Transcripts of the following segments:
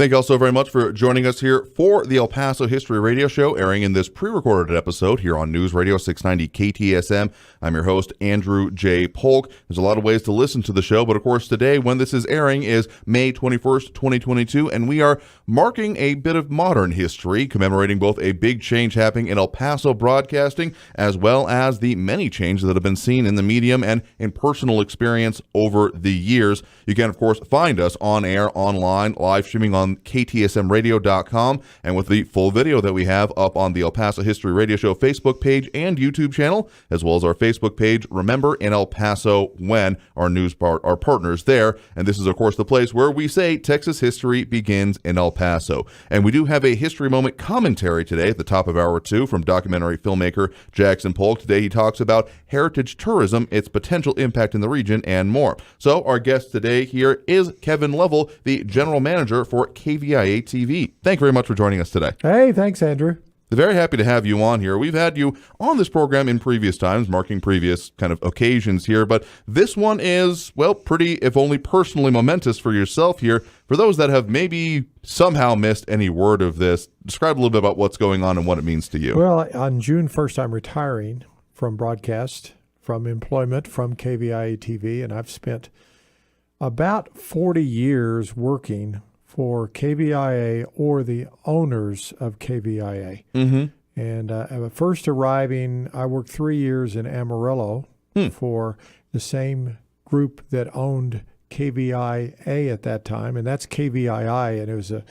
Thank you all so very much for joining us here for the El Paso History Radio Show, airing in this pre-recorded episode here on News Radio 690 KTSM. I'm your host, Andrew J. Polk. There's a lot of ways to listen to the show, but of course today, when this is airing, is May 21st, 2022, and we are marking a bit of modern history, commemorating both a big change happening in El Paso broadcasting, as well as the many changes that have been seen in the medium and in personal experience over the years. You can, of course, find us on air, online, live streaming on KTSMradio.com, and with the full video that we have up on the El Paso History Radio Show Facebook page and YouTube channel, as well as our Facebook page, Remember in El Paso When, our our partners there. And this is, of course, the place where we say Texas history begins in El Paso. And we do have a history moment commentary today at the top of hour 2 from documentary filmmaker Jackson Polk. Today he talks about heritage tourism, its potential impact in the region, and more. So our guest today here is Kevin Lovell, the general manager for KVIA-TV. Thank you very much for joining us today. Hey, thanks, Andrew. Very happy to have you on here. We've had you on this program in previous times, marking previous kind of occasions here, but this one is, well, pretty, if only personally momentous for yourself here. For those that have maybe somehow missed any word of this, describe a little bit about what's going on and what it means to you. Well, on June 1st, I'm retiring from broadcast, from employment, from KVIA-TV, and I've spent about 40 years working for KVIA or the owners of KVIA. Mm-hmm. And first arriving, I worked 3 years in Amarillo for the same group that owned KVIA at that time, and that's KVII, and it was a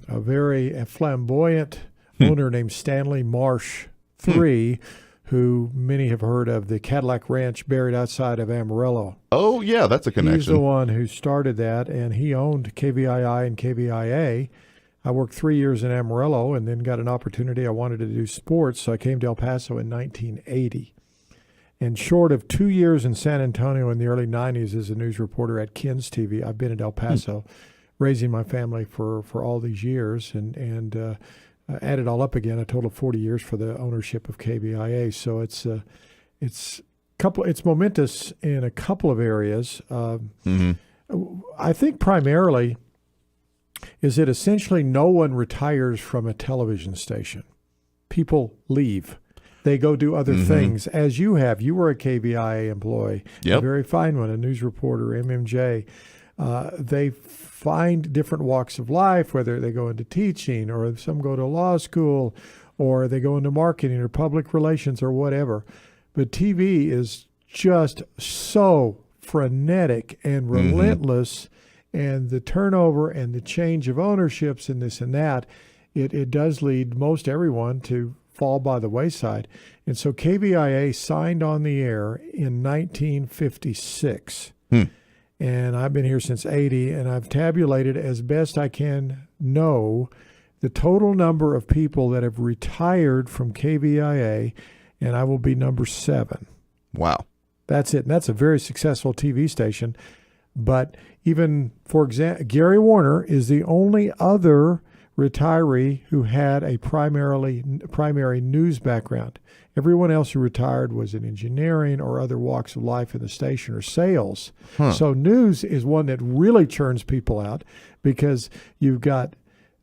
very flamboyant owner named Stanley Marsh III, who many have heard of, the Cadillac Ranch buried outside of Amarillo. Oh, yeah, that's a connection. He's the one who started that, and he owned KVII and KVIA. I worked 3 years in Amarillo and then got an opportunity. I wanted to do sports, so I came to El Paso in 1980. And short of 2 years in San Antonio in the early 90s as a news reporter at Ken's TV, I've been at El Paso raising my family for all these years, and added all up again, a total of 40 years for the ownership of KVIA. So it's momentous in a couple of areas. I think primarily is that essentially no one retires from a television station. People leave. They go do other things, as you have. You were a KVIA employee, a very fine one, a news reporter, MMJ. They find different walks of life, whether they go into teaching or some go to law school or they go into marketing or public relations or whatever. But TV is just so frenetic and relentless, and the turnover and the change of ownerships and this and that, it does lead most everyone to fall by the wayside. And so KVIA signed on the air in 1956. And I've been here since 80, and I've tabulated as best I can know the total number of people that have retired from KVIA, and I will be number 7. Wow. That's it. And that's a very successful TV station. But even, for example, Gary Warner is the only other retiree who had a primary news background. Everyone else who retired was in engineering or other walks of life in the station or sales. So news is one that really churns people out because you've got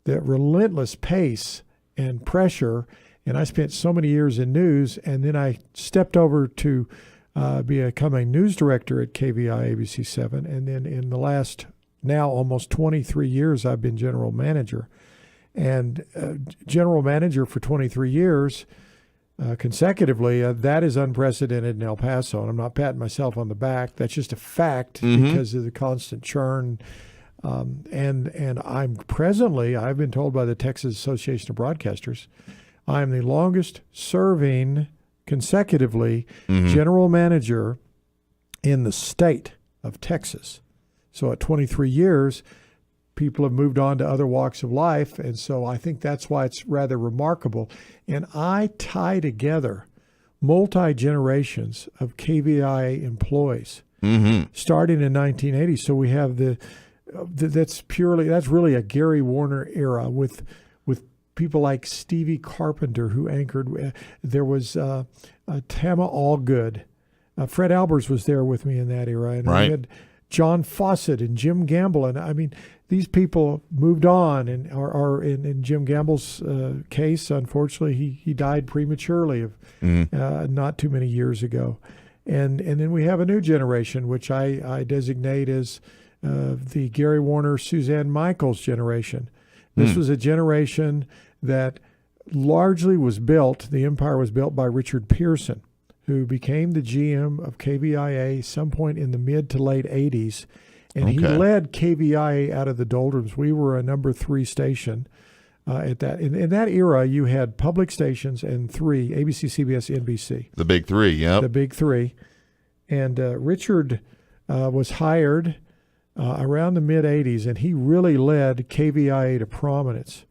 the relentless pace and pressure. And I spent so many years in news, and then I stepped over to become a news director at KVI ABC 7. And then in the last now almost 23 years, I've been general manager. And general manager for 23 years consecutively, that is unprecedented in El Paso. And I'm not patting myself on the back. That's just a fact because of the constant churn. And I'm presently, I've been told by the Texas Association of Broadcasters, I'm the longest serving consecutively general manager in the state of Texas. So at 23 years, people have moved on to other walks of life, and so I think that's why it's rather remarkable. And I tie together multi-generations of KVIA employees starting in 1980. So we have that's really a Gary Warner era with people like Stevie Carpenter, who anchored. There was Tama Allgood. Fred Albers was there with me in that era, and we had John Fawcett and Jim Gamble. And I mean, these people moved on and are in Jim Gamble's case, unfortunately, he died prematurely of not too many years ago. And then we have a new generation, which I designate as the Gary Warner, Suzanne Michaels generation. This was a generation that largely was built, the empire was built by Richard Pearson, who became the GM of KVIA some point in the mid to late 80s. And he led KVIA out of the doldrums. We were a number 3 station at that. In that era, you had public stations and 3, ABC, CBS, NBC. The big 3, yep. The big 3. And Richard was hired around the mid-'80s, and he really led KVIA to prominence.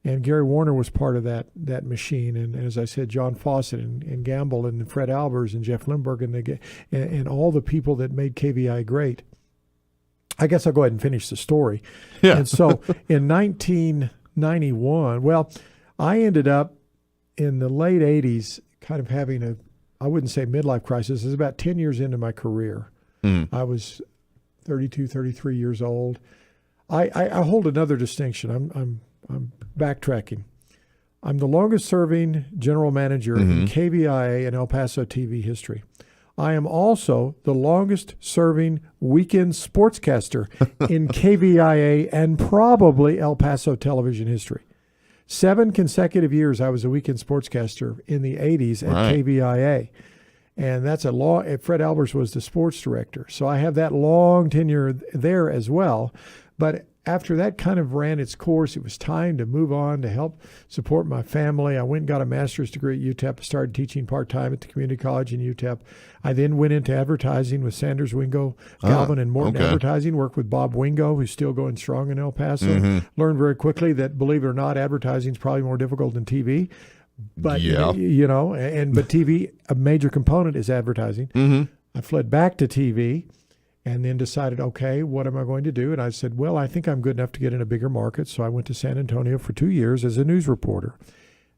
And Gary Warner was part of that machine. And as I said, John Fawcett and Gamble and Fred Albers and Jeff Lindbergh and all the people that made KVIA great. I guess I'll go ahead and finish the story. Yeah. And so in 1991, well, I ended up in the late 80s kind of having I wouldn't say midlife crisis. It was about 10 years into my career. I was 32, 33 years old. I hold another distinction. I'm backtracking. I'm the longest serving general manager in KVIA and El Paso TV history. I am also the longest serving weekend sportscaster in KVIA and probably El Paso television history. 7 consecutive years I was a weekend sportscaster in the 80s at KVIA. And that's Fred Albers was the sports director. So I have that long tenure there as well. But after that kind of ran its course, it was time to move on to help support my family. I went and got a master's degree at UTEP, started teaching part-time at the community college in UTEP. I then went into advertising with Sanders Wingo, Galvin, and Morton Advertising, worked with Bob Wingo, who's still going strong in El Paso. Learned very quickly that, believe it or not, advertising is probably more difficult than TV. But, but TV, a major component is advertising. I fled back to TV and then decided, okay, what am I going to do? And I said, well, I think I'm good enough to get in a bigger market. So I went to San Antonio for 2 years as a news reporter.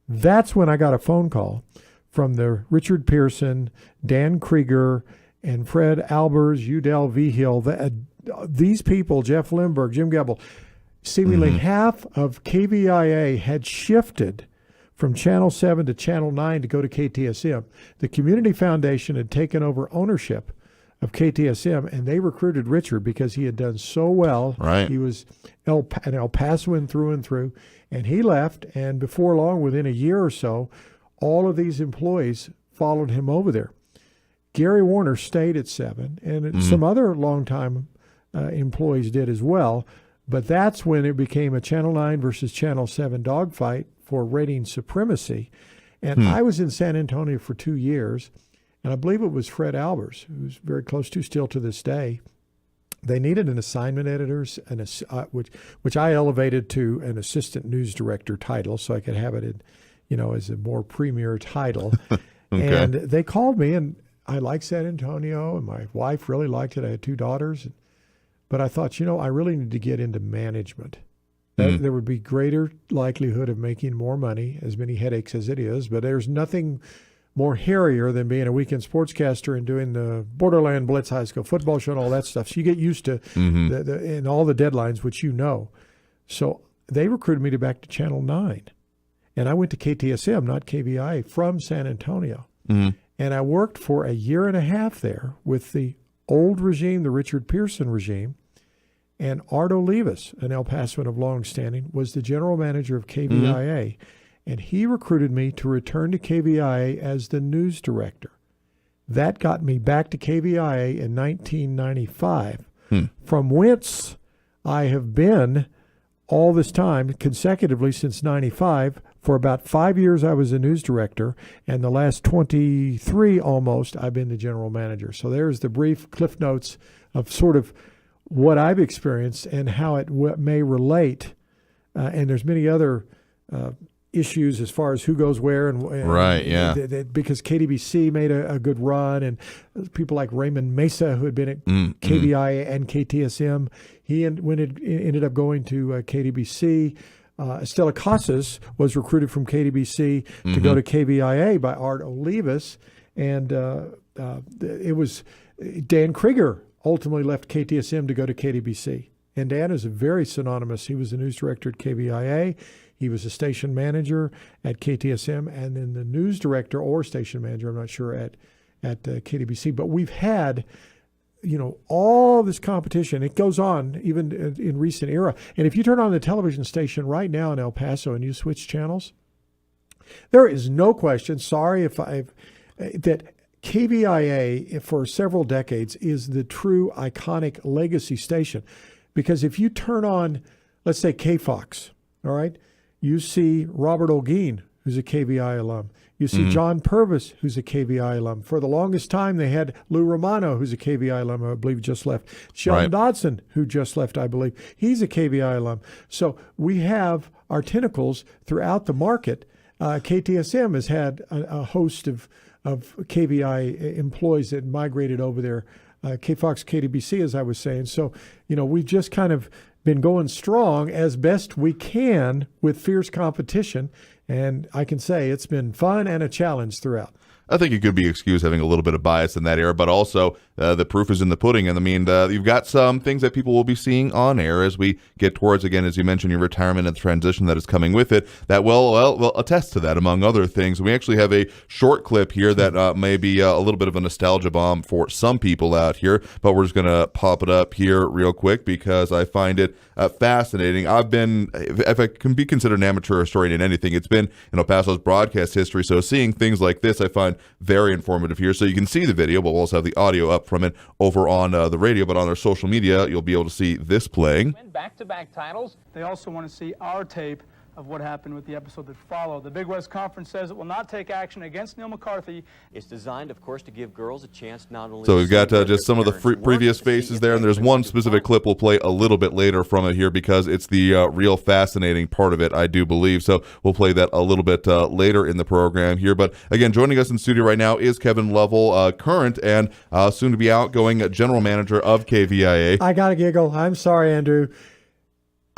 That's when I got a phone call from the Richard Pearson, Dan Krieger, and Fred Albers, Udell Vigil. These people, Jeff Lindbergh, Jim Gamble, seemingly half of KVIA had shifted from Channel 7 to Channel 9 to go to KTSM. The Community Foundation had taken over ownership of KTSM, and they recruited Richard because he had done so well. Right. He was an El Pasoan through and through, and he left, and before long, within a year or so, all of these employees followed him over there. Gary Warner stayed at 7, and some other longtime employees did as well, but that's when it became a Channel 9 versus Channel 7 dogfight for rating supremacy. And I was in San Antonio for 2 years, and I believe it was Fred Albers, who's very close to still to this day. They needed an assignment editor, which I elevated to an assistant news director title, so I could have it as a more premier title. And they called me, and I liked San Antonio, and my wife really liked it. I had 2 daughters. But I thought, I really need to get into management. There would be greater likelihood of making more money, as many headaches as it is, but there's nothing more hairier than being a weekend sportscaster and doing the Borderland Blitz high school football show and all that stuff. So you get used to and all the deadlines, which So they recruited me back to Channel 9. And I went to KTSM, not KVIA, from San Antonio. And I worked for a year and a half there with the old regime, the Richard Pearson regime. And Art Olivas, an El Pasoan of long standing, was the general manager of KVIA. And he recruited me to return to KVIA as the news director. That got me back to KVIA in 1995, from whence I have been all this time, consecutively since 95. For about 5 years, I was a news director, and the last 23 almost, I've been the general manager. So there's the brief cliff notes of sort of what I've experienced and how it may relate. And there's many other issues as far as who goes where and because KDBC made a good run, and people like Raymond Mesa, who had been at KVIA and KTSM, he ended up going to KDBC. Estela Casas was recruited from KDBC to go to KVIA by Art Olivas, and it was Dan Krieger ultimately left KTSM to go to KDBC. And Dan is very synonymous. He was the news director at KVIA. He was a station manager at KTSM, and then the news director or station manager, I'm not sure, at KDBC. But we've had, all this competition. It goes on even in recent era. And if you turn on the television station right now in El Paso and you switch channels, there is no question, that KVIA for several decades is the true iconic legacy station. Because if you turn on, let's say, KFOX, all right, you see Robert Olguin, who's a KVI alum. You see John Purvis, who's a KVI alum. For the longest time, they had Lou Romano, who's a KVI alum, I believe just left. Sheldon Dodson, who just left, I believe. He's a KVI alum. So we have our tentacles throughout the market. KTSM has had a host of KVI employees that migrated over there. KFOX, KDBC, as I was saying. So, we've just kind of been going strong as best we can with fierce competition. And I can say it's been fun and a challenge throughout. I think it could be excused having a little bit of bias in that era, but also the proof is in the pudding. And I mean, you've got some things that people will be seeing on air as we get towards, again, as you mentioned, your retirement and the transition that is coming with it, that will attest to that, among other things. We actually have a short clip here that may be a little bit of a nostalgia bomb for some people out here, but we're just going to pop it up here real quick because I find it fascinating. I've been, if I can be considered an amateur historian in anything, it's been in El Paso's broadcast history. So seeing things like this, I find very informative here. So you can see the video, but we'll also have the audio up from it over on the radio, but on our social media, you'll be able to see this playing. Back-to-back titles. They also want to see our tape of what happened with the episode that followed. The Big West Conference says it will not take action against Neil McCarthy. It's designed, of course, to give girls a chance not only. So we've got just some of the previous faces there, and there's one specific clip we'll play a little bit later from it here because it's the real fascinating part of it, I do believe. So we'll play that a little bit later in the program here. But again, joining us in studio right now is Kevin Lovell, current and soon to be outgoing general manager of KVIA. I got to giggle. I'm sorry, Andrew.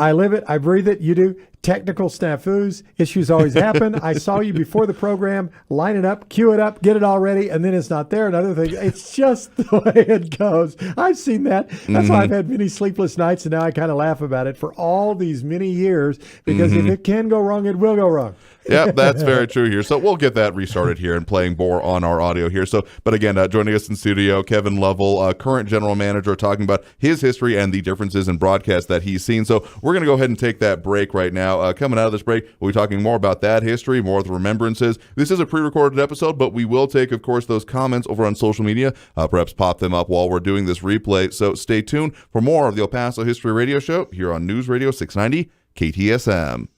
I live it. I breathe it. You do. Technical snafus, issues always happen. I saw you before the program, line it up, cue it up, get it all ready, and then it's not there. Another thing, it's just the way it goes. I've seen that. That's why I've had many sleepless nights, and now I kind of laugh about it for all these many years, because if it can go wrong, it will go wrong. Yeah, that's very true here. So we'll get that restarted here and playing more on our audio here. So, but again, joining us in studio, Kevin Lovell, current general manager, talking about his history and the differences in broadcast that he's seen. So we're going to go ahead and take that break right now. Coming out of this break, we'll be talking more about that history, more of the remembrances. This is a pre-recorded episode, but we will take, of course, those comments over on social media, perhaps pop them up while we're doing this replay. So stay tuned for more of the El Paso History Radio Show here on News Radio 690 KTSM.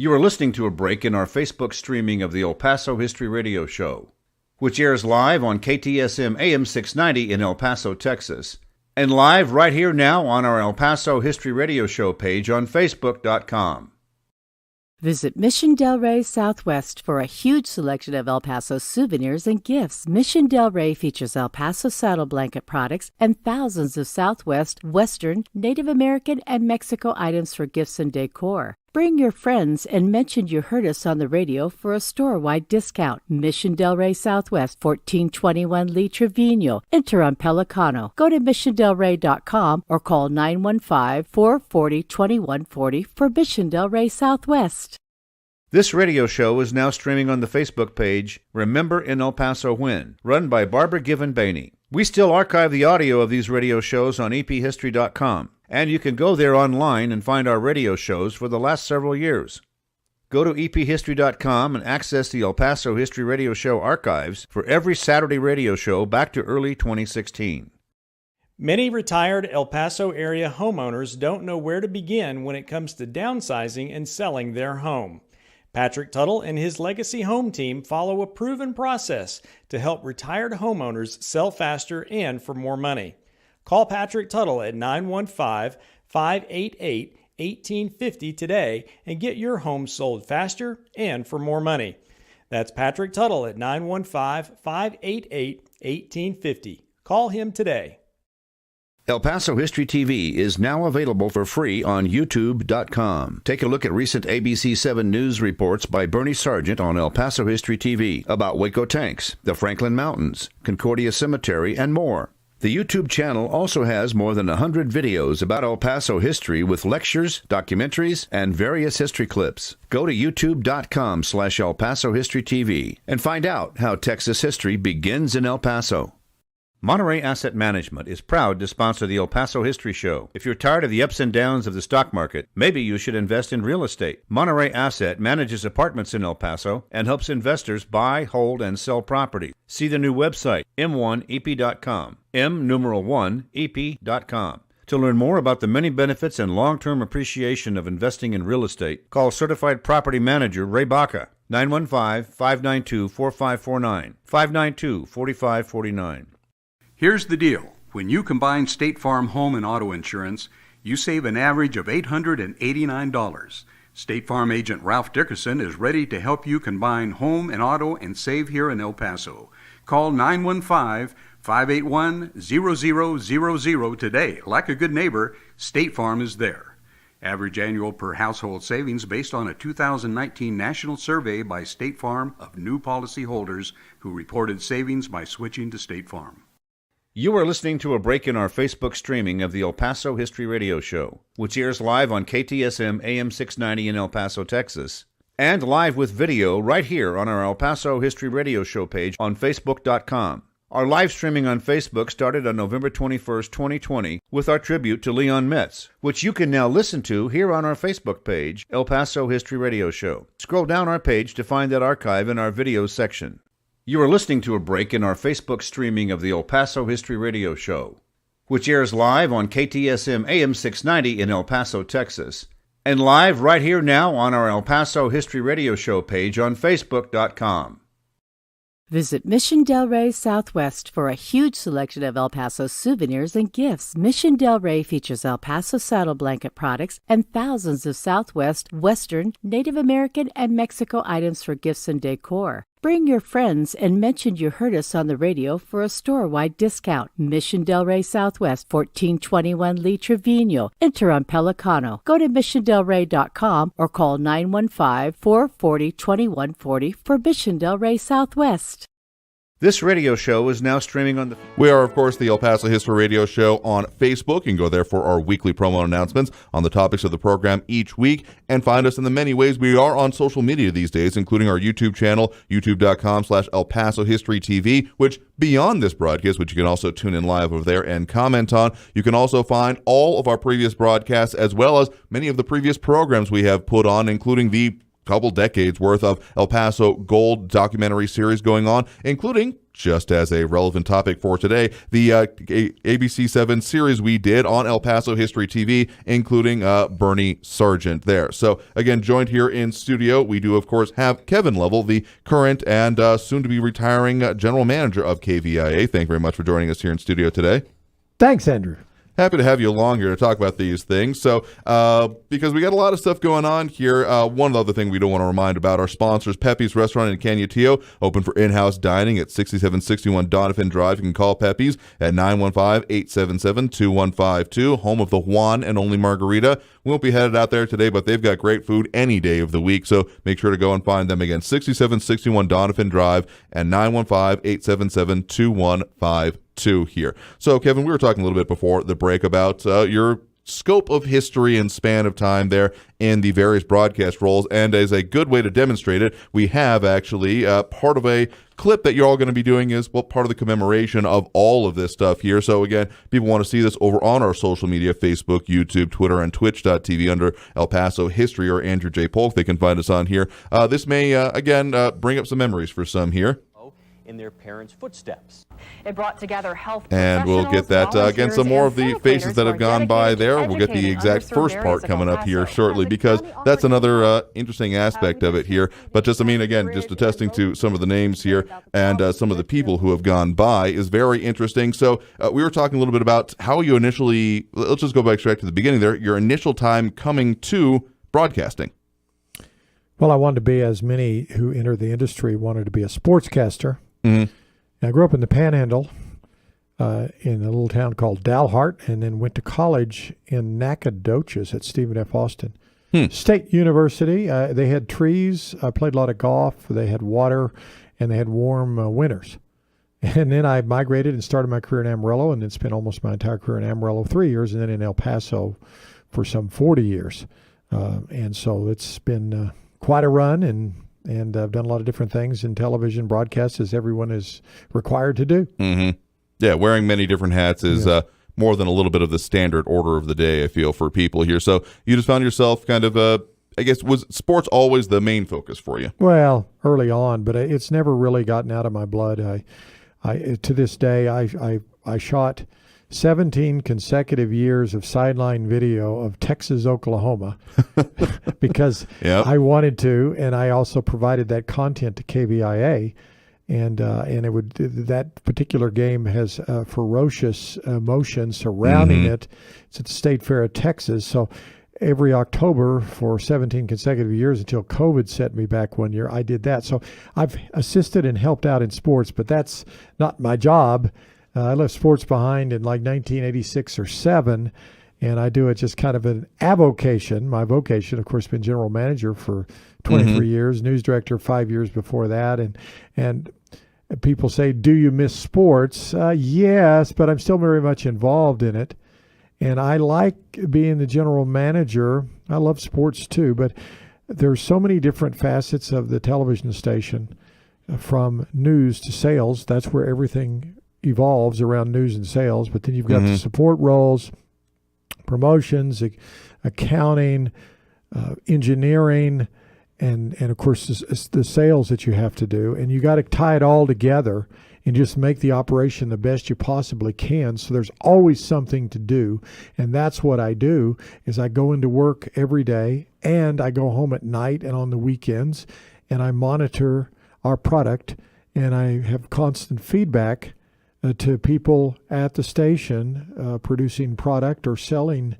You are listening to a break in our Facebook streaming of the El Paso History Radio Show, which airs live on KTSM AM 690 in El Paso, Texas, and live right here now on our El Paso History Radio Show page on Facebook.com. Visit Mission Del Rey Southwest for a huge selection of El Paso souvenirs and gifts. Mission Del Rey features El Paso saddle blanket products and thousands of Southwest, Western, Native American, and Mexico items for gifts and decor. Bring your friends and mention you heard us on the radio for a store-wide discount. Mission Del Rey Southwest, 1421 Lee Trevino. Enter on Pelicano. Go to missiondelrey.com or call 915-440-2140 for Mission Del Rey Southwest. This radio show is now streaming on the Facebook page Remember in El Paso When, run by Barbara Given-Baney. We still archive the audio of these radio shows on ephistory.com, and you can go there online and find our radio shows for the last several years. Go to ephistory.com and access the El Paso History Radio Show archives for every Saturday radio show back to early 2016. Many retired El Paso area homeowners don't know where to begin when it comes to downsizing and selling their home. Patrick Tuttle and his Legacy Home team follow a proven process to help retired homeowners sell faster and for more money. Call Patrick Tuttle at 915-588-1850 today and get your home sold faster and for more money. That's Patrick Tuttle at 915-588-1850. Call him today. El Paso History TV is now available for free on YouTube.com. Take a look at recent ABC 7 news reports by Bernie Sargent on El Paso History TV about Waco tanks, the Franklin Mountains, Concordia Cemetery, and more. The YouTube channel also has more than 100 videos about El Paso history with lectures, documentaries, and various history clips. Go to youtube.com/El Paso History TV and find out how Texas history begins in El Paso. Monterey Asset Management is proud to sponsor the El Paso History Show. If you're tired of the ups and downs of the stock market, maybe you should invest in real estate. Monterey Asset manages apartments in El Paso and helps investors buy, hold, and sell property. See the new website, m1ep.com, m1ep.com. To learn more about the many benefits and long-term appreciation of investing in real estate, call Certified Property Manager Ray Baca, 915-592-4549, 592-4549. Here's the deal. When you combine State Farm home and auto insurance, you save an average of $889. State Farm agent Ralph Dickerson is ready to help you combine home and auto and save here in El Paso. Call 915-581-0000 today. Like a good neighbor, State Farm is there. Average annual per household savings based on a 2019 national survey by State Farm of new policyholders who reported savings by switching to State Farm. You are listening to a break in our Facebook streaming of the El Paso History Radio Show, which airs live on KTSM AM 690 in El Paso, Texas, and live with video right here on our El Paso History Radio Show page on Facebook.com. Our live streaming on Facebook started on November 21st, 2020, with our tribute to Leon Metz, which you can now listen to here on our Facebook page, El Paso History Radio Show. Scroll down our page to find that archive in our videos section. You are listening to a break in our Facebook streaming of the El Paso History Radio Show, which airs live on KTSM AM 690 in El Paso, Texas, and live right here now on our El Paso History Radio Show page on Facebook.com. Visit Mission Del Rey Southwest for a huge selection of El Paso souvenirs and gifts. Mission Del Rey features El Paso saddle blanket products and thousands of Southwest, Western, Native American, and Mexico items for gifts and decor. Bring your friends and mention you heard us on the radio for a store-wide discount. Mission Del Rey Southwest, 1421 Lee Trevino. Enter on Pelicano. Go to missiondelrey.com or call 915-440-2140 for Mission Del Rey Southwest. This radio show is now streaming on the... We are, of course, the El Paso History Radio Show on Facebook. You can go there for our weekly promo announcements on the topics of the program each week and find us in the many ways we are on social media these days, including our YouTube channel, youtube.com/El Paso History TV, which beyond this broadcast, which you can also tune in live over there and comment on, you can also find all of our previous broadcasts as well as many of the previous programs we have put on, including the couple decades worth of El Paso Gold documentary series going on, including, just as a relevant topic for today, the ABC7 series we did on El Paso History TV, including Bernie Sargent there. So again, joined here in studio, we do of course have Kevin Lovell, the current and soon to be retiring general manager of KVIA. Thank you very much for joining us here in studio today. Thanks, Andrew. Happy to have you along here to talk about these things. So, because we got a lot of stuff going on here, one other thing we don't want to remind about our sponsors, Pepe's Restaurant in Canutillo, open for in-house dining at 6761 Donovan Drive. You can call Pepe's at 915-877-2152, home of the Juan and only margarita. We won't be headed out there today, but they've got great food any day of the week, so make sure to go and find them again, 6761 Donovan Drive and 915-877-2152. Here. So, Kevin, we were talking a little bit before the break about your scope of history and span of time there in the various broadcast roles, and as a good way to demonstrate it, we have actually part of a clip that you're all going to be doing is, well, part of the commemoration of all of this stuff here. So again, people want to see this over on our social media, Facebook, YouTube, Twitter, and Twitch.tv under El Paso History or Andrew J. Polk. They can find us on here. This may, again, bring up some memories for some here. In their parents' footsteps. It brought together health and we'll get that again, some more of the faces that have gone by there. We'll get the exact first part coming up here shortly, because that's another interesting aspect of it here. But just, I mean, again, just attesting to some of the names here and some of the people who have gone by is very interesting. So we were talking a little bit about how you initially, let's just go back straight to the beginning there, your initial time coming to broadcasting. Well, I wanted to be, as many who enter the industry wanted to be, a sportscaster. Mm-hmm. I grew up in the Panhandle in a little town called Dalhart, and then went to college in Nacogdoches at Stephen F. Austin State University. They had trees. I played a lot of golf. They had water, and they had warm winters. And then I migrated and started my career in Amarillo, and then spent almost my entire career in Amarillo 3 years, and then in El Paso for some 40 years. And so it's been quite a run, and I've done a lot of different things in television broadcasts, as everyone is required to do. Mm-hmm. Yeah, wearing many different hats is more than a little bit of the standard order of the day, I feel, for people here. So you just found yourself kind of, I guess, was sports always the main focus for you? Well, early on, but it's never really gotten out of my blood. I to this day, I shot 17 consecutive years of sideline video of Texas, Oklahoma, because I wanted to, and I also provided that content to KVIA, and it would, that particular game has ferocious emotion surrounding it. It's at the State Fair of Texas, so every October for 17 consecutive years until COVID set me back one year, I did that. So I've assisted and helped out in sports, but that's not my job. I left sports behind in like 1986 or 7, and I do it just kind of an avocation. My vocation, of course, been general manager for 23 years, news director 5 years before that, and people say, do you miss sports? Yes, but I'm still very much involved in it. And I like being the general manager. I love sports too, but there's so many different facets of the television station, from news to sales. That's where everything evolves around news and sales. But then you've got the support roles, promotions, accounting, engineering, and of course the sales that you have to do. And you got to tie it all together and just make the operation the best you possibly can. So there's always something to do. And that's what I do, is I go into work every day, and I go home at night and on the weekends, and I monitor our product, and I have constant feedback to people at the station producing product or selling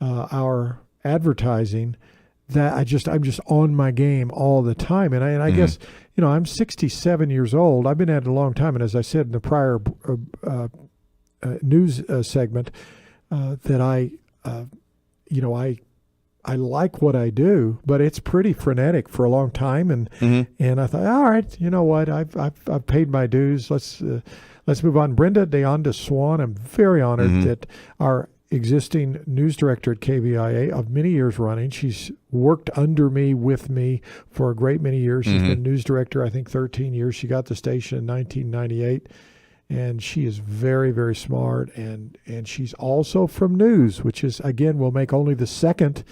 our advertising, that I'm just on my game all the time. And I guess, I'm 67 years old. I've been at it a long time. And as I said in the prior news segment, that I like what I do, but it's pretty frenetic for a long time. And I thought, all right, you know what? I've paid my dues. Let's move on. Brenda DeAnda Swan, I'm very honored that our existing news director at KVIA of many years running. She's worked under me, with me for a great many years. She's been news director, I think, 13 years. She got the station in 1998, and she is very, very smart. And she's also from news, which is, again, will make only the second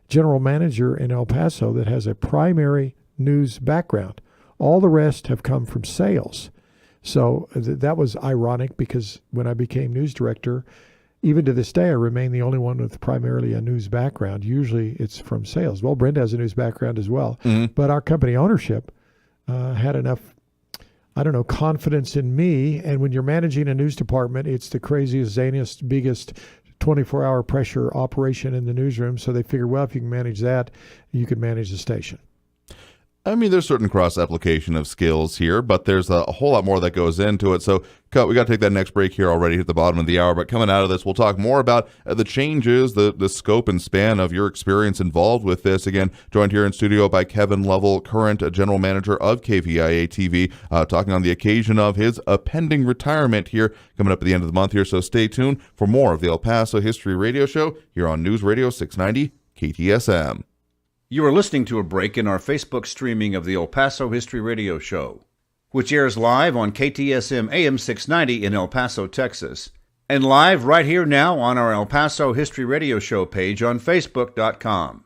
general manager in El Paso that has a primary news background. All the rest have come from sales. So that was ironic, because when I became news director, even to this day, I remain the only one with primarily a news background. Usually it's from sales. Well, Brenda has a news background as well. But our company ownership had enough, confidence in me. And when you're managing a news department, it's the craziest, zaniest, biggest 24-hour pressure operation in the newsroom. So they figure, well, if you can manage that, you can manage the station. I mean, there's certain cross-application of skills here, but there's a whole lot more that goes into it. So we got to take that next break here already at the bottom of the hour. But coming out of this, we'll talk more about the changes, the scope and span of your experience involved with this. Again, joined here in studio by Kevin Lovell, current general manager of KVIA-TV, talking on the occasion of his pending retirement here coming up at the end of the month here. So stay tuned for more of the El Paso History Radio Show here on News Radio 690 KTSM. You are listening to a break in our Facebook streaming of the El Paso History Radio Show, which airs live on KTSM AM 690 in El Paso, Texas, and live right here now on our El Paso History Radio Show page on Facebook.com.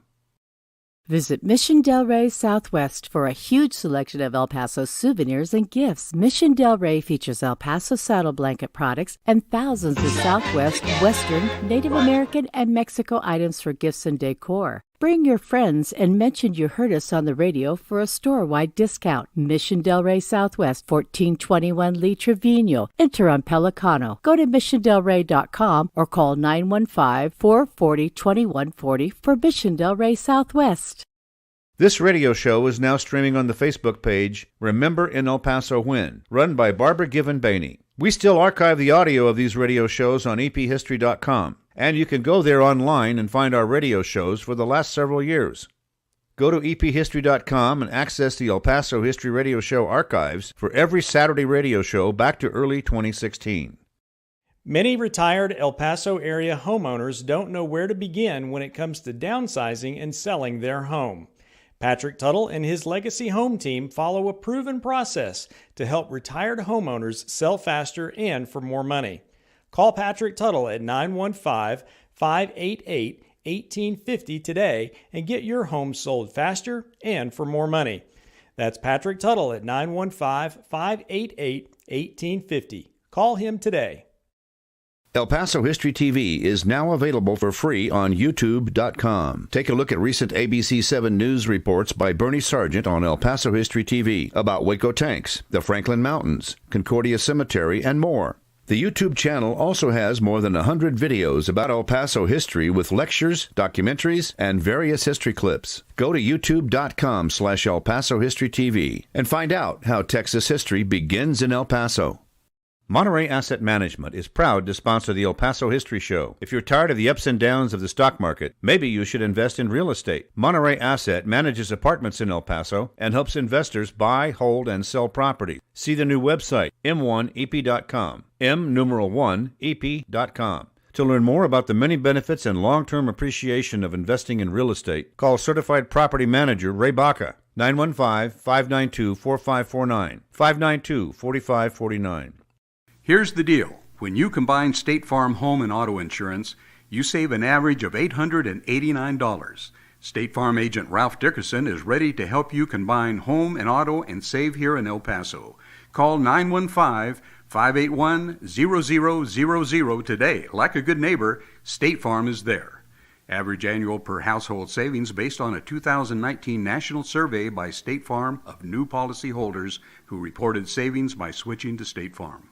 Visit Mission Del Rey Southwest for a huge selection of El Paso souvenirs and gifts. Mission Del Rey features El Paso saddle blanket products and thousands of Southwest, Western, Native American, and Mexico items for gifts and decor. Bring your friends and mention you heard us on the radio for a store-wide discount. Mission Del Rey Southwest, 1421 Lee Trevino. Enter on Pelicano. Go to missiondelrey.com or call 915-440-2140 for Mission Del Rey Southwest. This radio show is now streaming on the Facebook page Remember in El Paso When, run by Barbara Given Bainey. We still archive the audio of these radio shows on ephistory.com, and you can go there online and find our radio shows for the last several years. Go to ephistory.com and access the El Paso History Radio Show archives for every Saturday radio show back to early 2016. Many retired El Paso area homeowners don't know where to begin when it comes to downsizing and selling their home. Patrick Tuttle and his Legacy Home team follow a proven process to help retired homeowners sell faster and for more money. Call Patrick Tuttle at 915-588-1850 today and get your home sold faster and for more money. That's Patrick Tuttle at 915-588-1850. Call him today. El Paso History TV is now available for free on YouTube.com. Take a look at recent ABC 7 news reports by Bernie Sargent on El Paso History TV about Waco tanks, the Franklin Mountains, Concordia Cemetery, and more. The YouTube channel also has more than 100 videos about El Paso history with lectures, documentaries, and various history clips. Go to youtube.com/El Paso History TV and find out how Texas history begins in El Paso. Monterey Asset Management is proud to sponsor the El Paso History Show. If you're tired of the ups and downs of the stock market, maybe you should invest in real estate. Monterey Asset manages apartments in El Paso and helps investors buy, hold, and sell property. See the new website, m1ep.com, m1ep.com. To learn more about the many benefits and long-term appreciation of investing in real estate, call Certified Property Manager Ray Baca, 915-592-4549, 592-4549. Here's the deal. When you combine State Farm home and auto insurance, you save an average of $889. State Farm agent Ralph Dickerson is ready to help you combine home and auto and save here in El Paso. Call 915-581-0000 today. Like a good neighbor, State Farm is there. Average annual per household savings based on a 2019 national survey by State Farm of new policyholders who reported savings by switching to State Farm.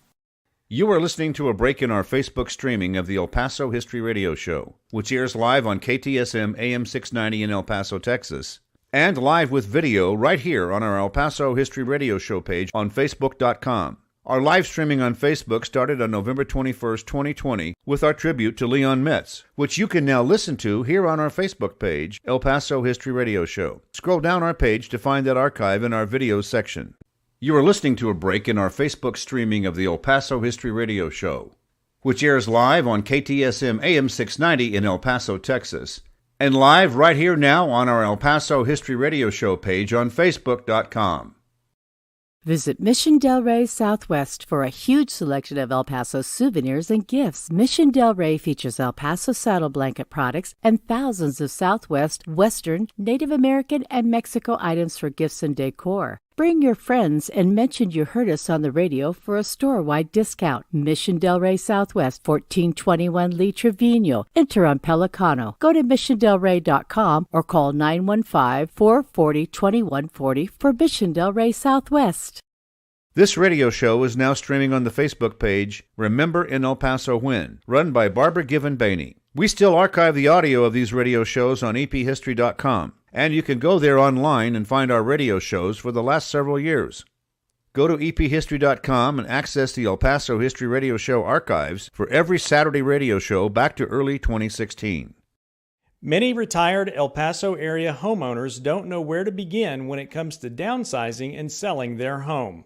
You are listening to a break in our Facebook streaming of the El Paso History Radio Show, which airs live on KTSM AM 690 in El Paso, Texas, and live with video right here on our El Paso History Radio Show page on Facebook.com. Our live streaming on Facebook started on November 21st, 2020, with our tribute to Leon Metz, which you can now listen to here on our Facebook page, El Paso History Radio Show. Scroll down our page to find that archive in our videos section. You are listening to a break in our Facebook streaming of the El Paso History Radio Show, which airs live on KTSM AM 690 in El Paso, Texas, and live right here now on our El Paso History Radio Show page on Facebook.com. Visit Mission Del Rey Southwest for a huge selection of El Paso souvenirs and gifts. Mission Del Rey features El Paso saddle blanket products and thousands of Southwest, Western, Native American, and Mexico items for gifts and decor. Bring your friends and mention you heard us on the radio for a store-wide discount. Mission Del Rey Southwest, 1421 Lee Trevino. Enter on Pelicano. Go to missiondelrey.com or call 915-440-2140 for Mission Del Rey Southwest. This radio show is now streaming on the Facebook page, Remember in El Paso When, run by Barbara Given Bainey. We still archive the audio of these radio shows on ephistory.com, and you can go there online and find our radio shows for the last several years. Go to ephistory.com and access the El Paso History Radio Show archives for every Saturday radio show back to early 2016. Many retired El Paso area homeowners don't know where to begin when it comes to downsizing and selling their home.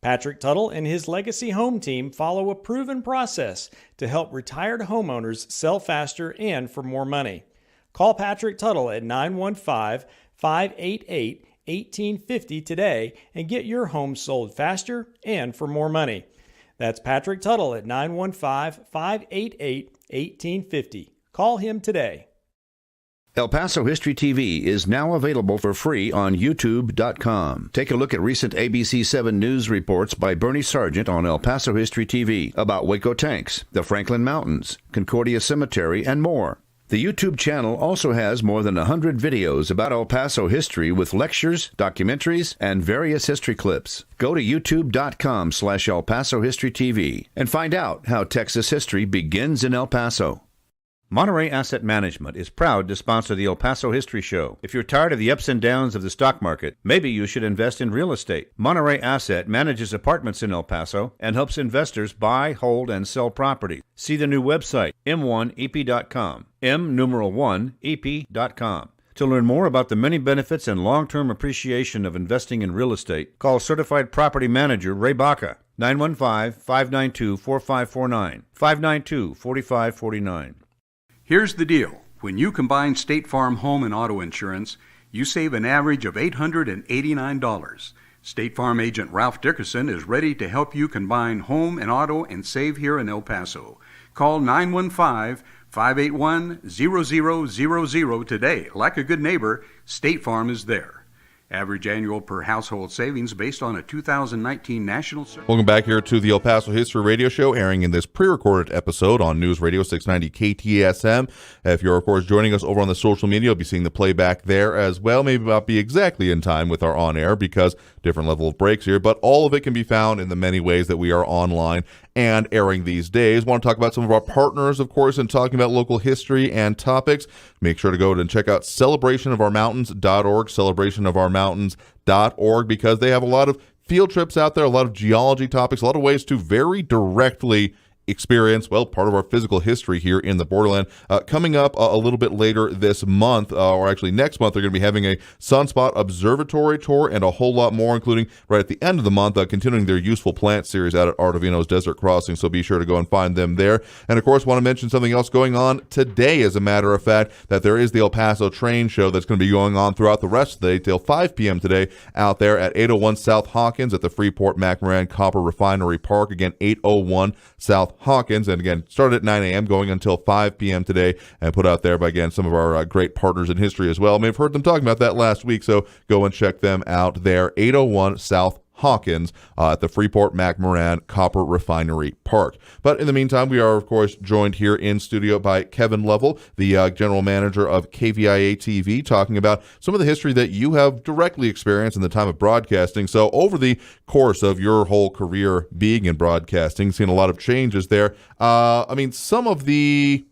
Patrick Tuttle and his Legacy Home team follow a proven process to help retired homeowners sell faster and for more money. Call Patrick Tuttle at 915-588-1850 today and get your home sold faster and for more money. That's Patrick Tuttle at 915-588-1850. Call him today. El Paso History TV is now available for free on YouTube.com. Take a look at recent ABC 7 news reports by Bernie Sargent on El Paso History TV about Waco tanks, the Franklin Mountains, Concordia Cemetery, and more. The YouTube channel also has more than 100 videos about El Paso history with lectures, documentaries, and various history clips. Go to youtube.com/El Paso History TV and find out how Texas history begins in El Paso. Monterey Asset Management is proud to sponsor the El Paso History Show. If you're tired of the ups and downs of the stock market, maybe you should invest in real estate. Monterey Asset manages apartments in El Paso and helps investors buy, hold, and sell property. See the new website, m1ep.com, m1ep.com. To learn more about the many benefits and long-term appreciation of investing in real estate, call Certified Property Manager Ray Baca, 915-592-4549, 592-4549. Here's the deal. When you combine State Farm home and auto insurance, you save an average of $889. State Farm agent Ralph Dickerson is ready to help you combine home and auto and save here in El Paso. Call 915-581-0000 today. Like a good neighbor, State Farm is there. Average annual per household savings based on a 2019 national survey. Welcome back here to the El Paso History Radio Show, airing in this pre-recorded episode on News Radio 690 KTSM. If you're, of course, joining us over on the social media, you'll be seeing the playback there as well. Maybe not be exactly in time with our on-air because different level of breaks here, but all of it can be found in the many ways that we are online and airing these days. Want to talk about some of our partners, of course, and talking about local history and topics. Make sure to go and check out celebrationofourmountains.org, celebrationofourmountains.org, because they have a lot of field trips out there, a lot of geology topics, a lot of ways to very directly experience, well, part of our physical history here in the borderland. Coming up a little bit later this month, or actually next month, they're going to be having a Sunspot Observatory tour and a whole lot more, including right at the end of the month, continuing their Useful Plant series out at Artavino's Desert Crossing, so be sure to go and find them there. And, of course, want to mention something else going on today, as a matter of fact, that there is the El Paso Train Show that's going to be going on throughout the rest of the day till 5 p.m. today out there at 801 South Hawkins at the Freeport-McMoran Copper Refinery Park. Again, 801 South Hawkins, and again, started at 9 a.m., going until 5 p.m. today, and put out there by, again, some of our great partners in history as well. I mean, I've heard them talking about that last week, so go and check them out there, 801 South Hawkins at the Freeport-McMoran Copper Refinery Park. But in the meantime, we are, of course, joined here in studio by Kevin Lovell, the general manager of KVIA-TV, talking about some of the history that you have directly experienced in the time of broadcasting. So over the course of your whole career being in broadcasting, seen a lot of changes there. I mean, some of the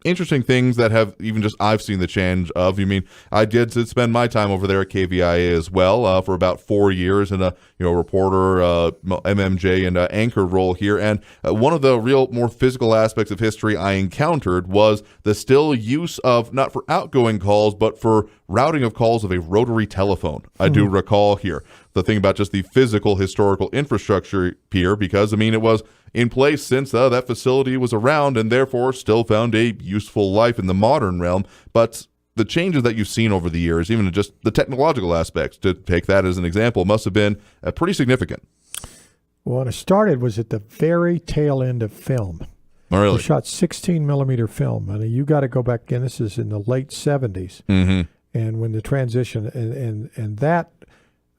interesting things that have even just I've seen the change of. You mean I did spend my time over there at KVIA as well for about 4 years in a reporter, MMJ, and anchor role here. And one of the real more physical aspects of history I encountered was the still use of, not for outgoing calls, but for routing of calls of a rotary telephone. I do recall here the thing about just the physical historical infrastructure here, because I mean it was in place since that facility was around and therefore still found a useful life in the modern realm. But the changes that you've seen over the years, even just the technological aspects, to take that as an example, must have been pretty significant. Well, when it started was at the very tail end of film. Oh, really? We shot 16 millimeter film. And you got to go back again. This is in the late 70s. Mm-hmm. And when the transition, and that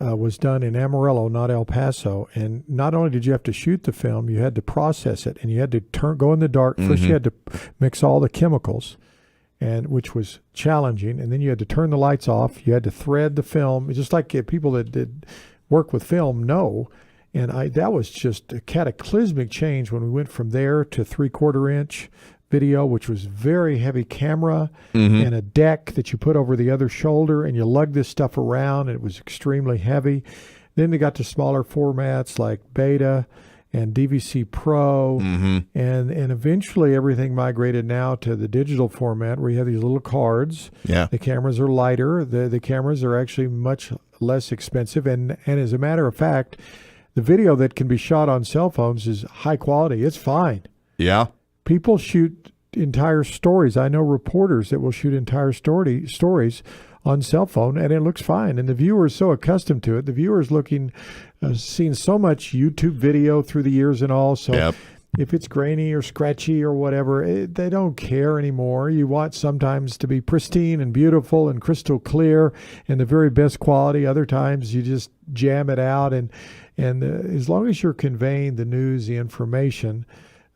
was done in Amarillo, not El Paso. And not only did you have to shoot the film, you had to process it, and you had to go in the dark. First, you had to mix all the chemicals, and which was challenging. And then you had to turn the lights off. You had to thread the film, just like people that did work with film know. And that was just a cataclysmic change when we went from there to 3/4 inch video, which was very heavy camera and a deck that you put over the other shoulder, and you lug this stuff around, and it was extremely heavy. Then they got to smaller formats like Beta and DVC Pro, and eventually everything migrated now to the digital format where you have these little cards. Yeah. The cameras are lighter. The cameras are actually much less expensive, and as a matter of fact, the video that can be shot on cell phones is high quality. It's fine. Yeah. People shoot entire stories. I know reporters that will shoot entire stories on cell phone, and it looks fine. And the viewer is so accustomed to it. The viewer is seeing so much YouTube video through the years and all. So if it's grainy or scratchy or whatever, they don't care anymore. You want sometimes to be pristine and beautiful and crystal clear and the very best quality. Other times you just jam it out. And as long as you're conveying the news, the information,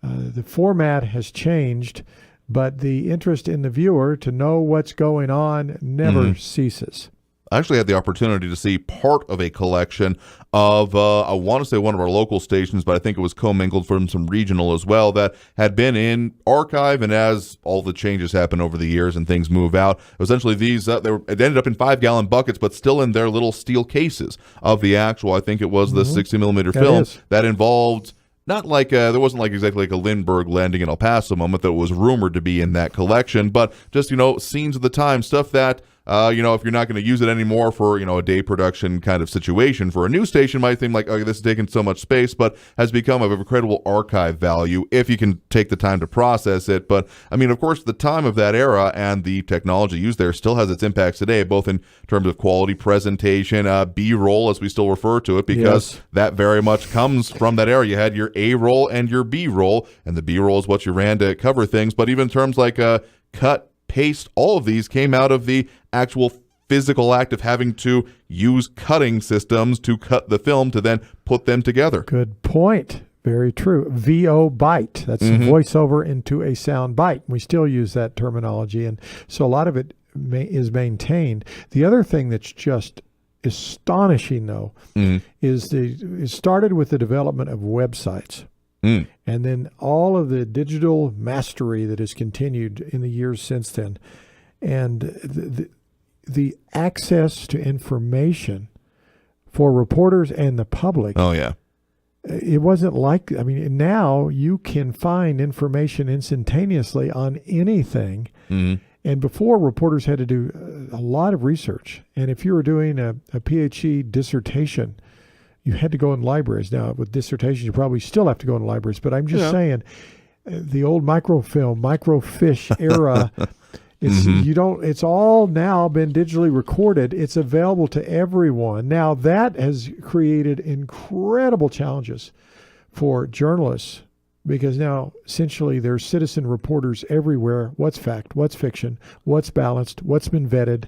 the format has changed, but the interest in the viewer to know what's going on never ceases. I actually had the opportunity to see part of a collection of, I want to say one of our local stations, but I think it was commingled from some regional as well, that had been in archive. And as all the changes happen over the years and things move out, essentially these, it ended up in 5-gallon buckets, but still in their little steel cases of the actual, I think it was the 60 millimeter film that involved. Not like there wasn't like exactly like a Lindbergh landing in El Paso moment that was rumored to be in that collection, but just, scenes of the time, stuff that if you're not going to use it anymore for, a day production kind of situation for a news station, might seem like, this is taking so much space, but has become of incredible archive value if you can take the time to process it. But, of course, the time of that era and the technology used there still has its impacts today, both in terms of quality presentation, B-roll, as we still refer to it, because that very much comes from that era. You had your A-roll and your B-roll, and the B-roll is what you ran to cover things. But even in terms like cut, paste, all of these came out of the actual physical act of having to use cutting systems to cut the film to then put them together. Good point. Very true. VO byte. That's voiceover into a sound bite. We still use that terminology, and so a lot of it is maintained. The other thing that's just astonishing, though, is it started with the development of websites. And then all of the digital mastery that has continued in the years since then. And the access to information for reporters and the public. Oh, yeah. It wasn't like, now you can find information instantaneously on anything. And before, reporters had to do a lot of research. And if you were doing a PhD dissertation, you had to go in libraries. Now, with dissertations, you probably still have to go in libraries. But I'm just saying, the old microfilm, microfiche era, it's all now been digitally recorded. It's available to everyone. Now, that has created incredible challenges for journalists, because now essentially there's citizen reporters everywhere. What's fact? What's fiction? What's balanced? What's been vetted?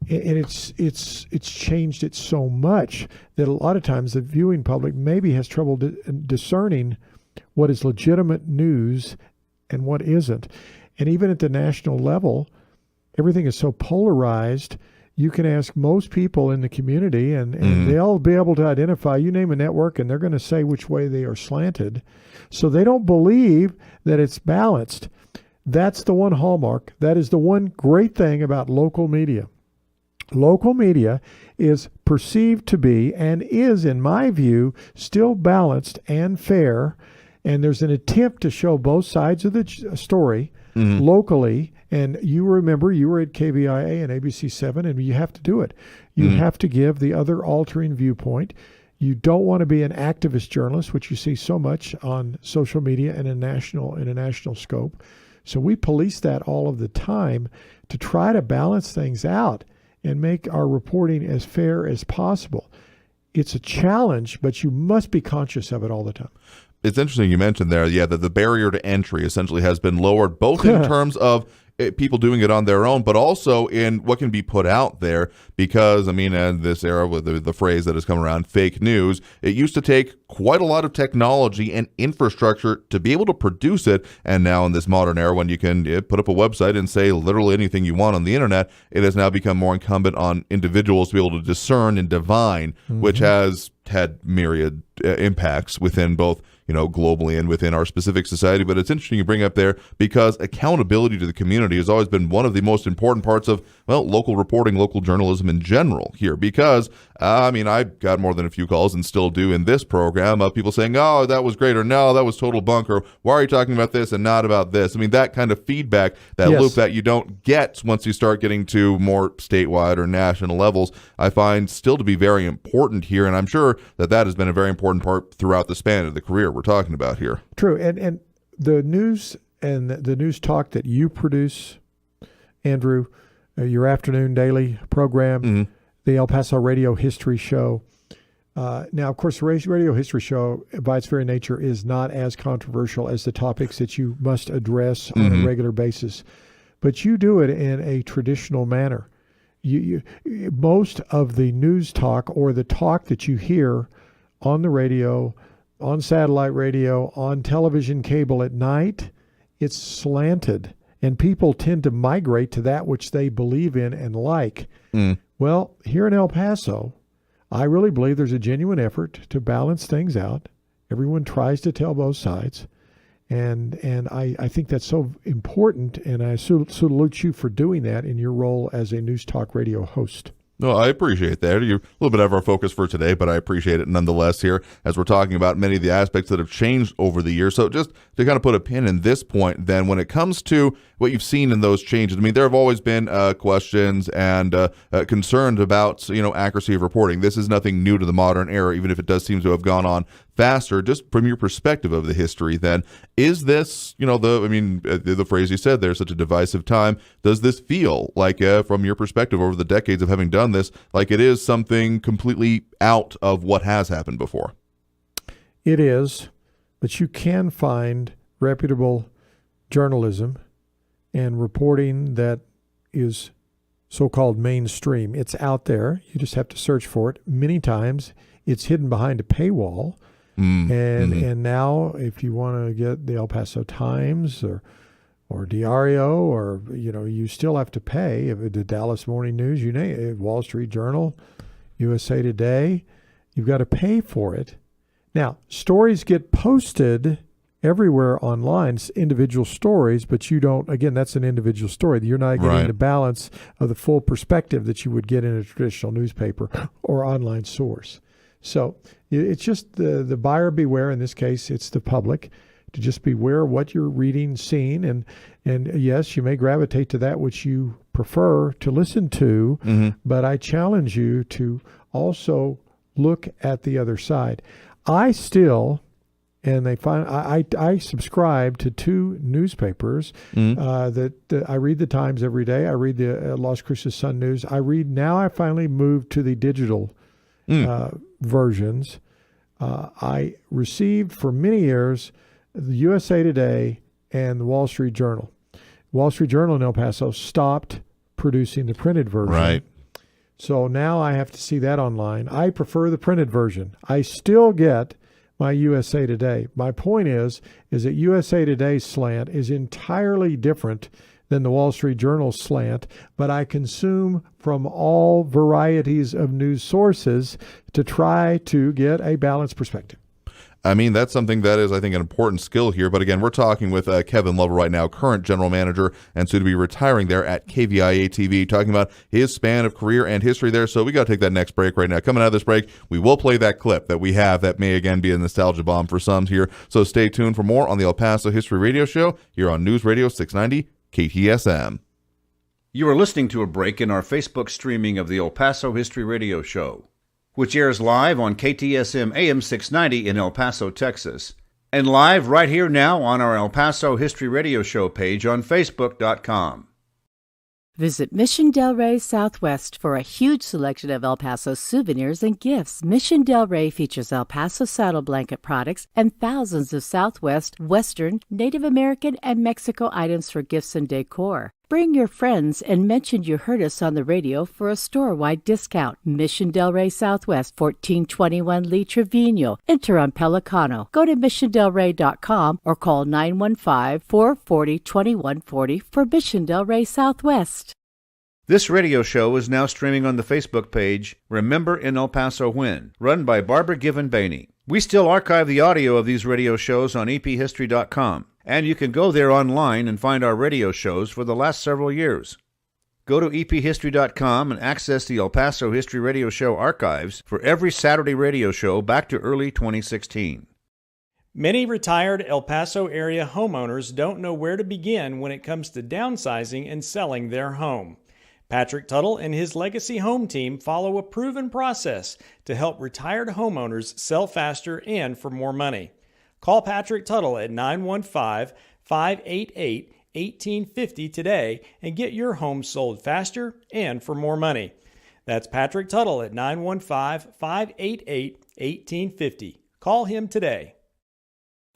And it's changed it so much that a lot of times the viewing public maybe has trouble discerning what is legitimate news and what isn't. And even at the national level, everything is so polarized. You can ask most people in the community, and they'll be able to identify, you name a network, and they're going to say which way they are slanted. So they don't believe that it's balanced. That's the one hallmark. That is the one great thing about local media. Local media is perceived to be, and is, in my view, still balanced and fair. And there's an attempt to show both sides of the story locally. And you remember, you were at KVIA and ABC7, and you have to do it. You have to give the other altering viewpoint. You don't want to be an activist journalist, which you see so much on social media and in a national scope. So we police that all of the time to try to balance things out and make our reporting as fair as possible. It's a challenge, but you must be conscious of it all the time. It's interesting you mentioned there, that the barrier to entry essentially has been lowered, both in terms of people doing it on their own, but also in what can be put out there. Because, in this era with the phrase that has come around, fake news, it used to take quite a lot of technology and infrastructure to be able to produce it. And now in this modern era, when you can put up a website and say literally anything you want on the internet, it has now become more incumbent on individuals to be able to discern and divine, which has had myriad impacts within both globally and within our specific society. But it's interesting you bring up there, because accountability to the community has always been one of the most important parts of, local reporting, local journalism in general here. Because, I got more than a few calls, and still do in this program, of people saying, oh, that was great, or no, that was total bunk, or why are you talking about this and not about this? That kind of feedback, that loop that you don't get once you start getting to more statewide or national levels, I find still to be very important here. And I'm sure that has been a very important part throughout the span of the career we're talking about here. True. And the news and the news talk that you produce, Andrew, your afternoon daily program, the El Paso Radio History Show. Now, of course, the Radio History Show, by its very nature, is not as controversial as the topics that you must address on a regular basis. But you do it in a traditional manner. Most of the news talk, or the talk that you hear on the radio, on satellite radio, on television cable at night, it's slanted. And people tend to migrate to that which they believe in and like. Well, here in El Paso, I really believe there's a genuine effort to balance things out. Everyone tries to tell both sides. And I think that's so important, and I salute you for doing that in your role as a news talk radio host. No, I appreciate that. You're a little bit out of our focus for today, but I appreciate it nonetheless here as we're talking about many of the aspects that have changed over the years. So just to kind of put a pin in this point, then when it comes to what you've seen in those changes, I mean, there have always been questions and concerns about, accuracy of reporting. This is nothing new to the modern era, even if it does seem to have gone on faster. Just from your perspective of the history, then, is this, the phrase you said there, such a divisive time, does this feel like, from your perspective over the decades of having done this, like it is something completely out of what has happened before? It is, but you can find reputable journalism and reporting that is so-called mainstream. It's out there. You just have to search for it. Many times it's hidden behind a paywall. And now if you want to get the El Paso Times or Diario, or you still have to pay. If the Dallas Morning News, you name it, Wall Street Journal, USA Today, you've got to pay for it. Now, stories get posted everywhere online, individual stories, but you don't, again, that's an individual story. You're not getting the balance of the full perspective that you would get in a traditional newspaper or online source. So it's just the buyer beware. In this case, it's the public, to just beware of what you're reading, seeing, and yes, you may gravitate to that which you prefer to listen to, but I challenge you to also look at the other side. I still, and I subscribe to two newspapers that I read the Times every day. I read the Las Cruces Sun News. I finally moved to the digital versions. I received for many years the USA Today and the Wall Street Journal. Wall Street Journal in El Paso stopped producing the printed version. Right. So now I have to see that online. I prefer the printed version. I still get my USA Today. My point is that USA Today's slant is entirely different than the Wall Street Journal slant, but I consume from all varieties of news sources to try to get a balanced perspective. I mean, that's something that is, I think, an important skill here. But again, we're talking with Kevin Lovell right now, current general manager and soon to be retiring there at KVIA-TV, talking about his span of career and history there. So we got to take that next break right now. Coming out of this break, we will play that clip that we have that may again be a nostalgia bomb for some here. So stay tuned for more on the El Paso History Radio Show here on News Radio 690 KTSM. You are listening to a break in our Facebook streaming of the El Paso History Radio Show, which airs live on KTSM AM 690 in El Paso, Texas, and live right here now on our El Paso History Radio Show page on Facebook.com. Visit Mission Del Rey Southwest for a huge selection of El Paso souvenirs and gifts. Mission Del Rey features El Paso saddle blanket products and thousands of Southwest, Western, Native American, and Mexico items for gifts and decor. Bring your friends and mention you heard us on the radio for a store-wide discount. Mission Del Rey Southwest, 1421 Lee Trevino. Enter on Pelicano. Go to missiondelrey.com or call 915-440-2140 for Mission Del Rey Southwest. This radio show is now streaming on the Facebook page Remember in El Paso When, run by Barbara Given Bainey. We still archive the audio of these radio shows on ephistory.com, and you can go there online and find our radio shows for the last several years. Go to ephistory.com and access the El Paso History Radio Show archives for every Saturday radio show back to early 2016. Many retired El Paso area homeowners don't know where to begin when it comes to downsizing and selling their home. Patrick Tuttle and his Legacy Home team follow a proven process to help retired homeowners sell faster and for more money. Call Patrick Tuttle at 915-588-1850 today and get your home sold faster and for more money. That's Patrick Tuttle at 915-588-1850. Call him today.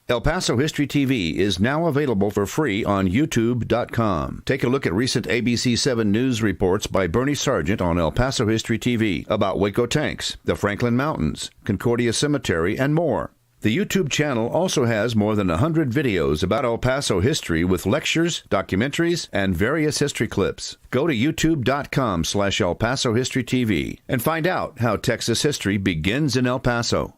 El Paso History TV is now available for free on YouTube.com. Take a look at recent ABC7 News reports by Bernie Sargent on El Paso History TV about Waco Tanks, the Franklin Mountains, Concordia Cemetery, and more. The YouTube channel also has more than 100 videos about El Paso history with lectures, documentaries, and various history clips. Go to youtube.com/El Paso History TV and find out how Texas history begins in El Paso.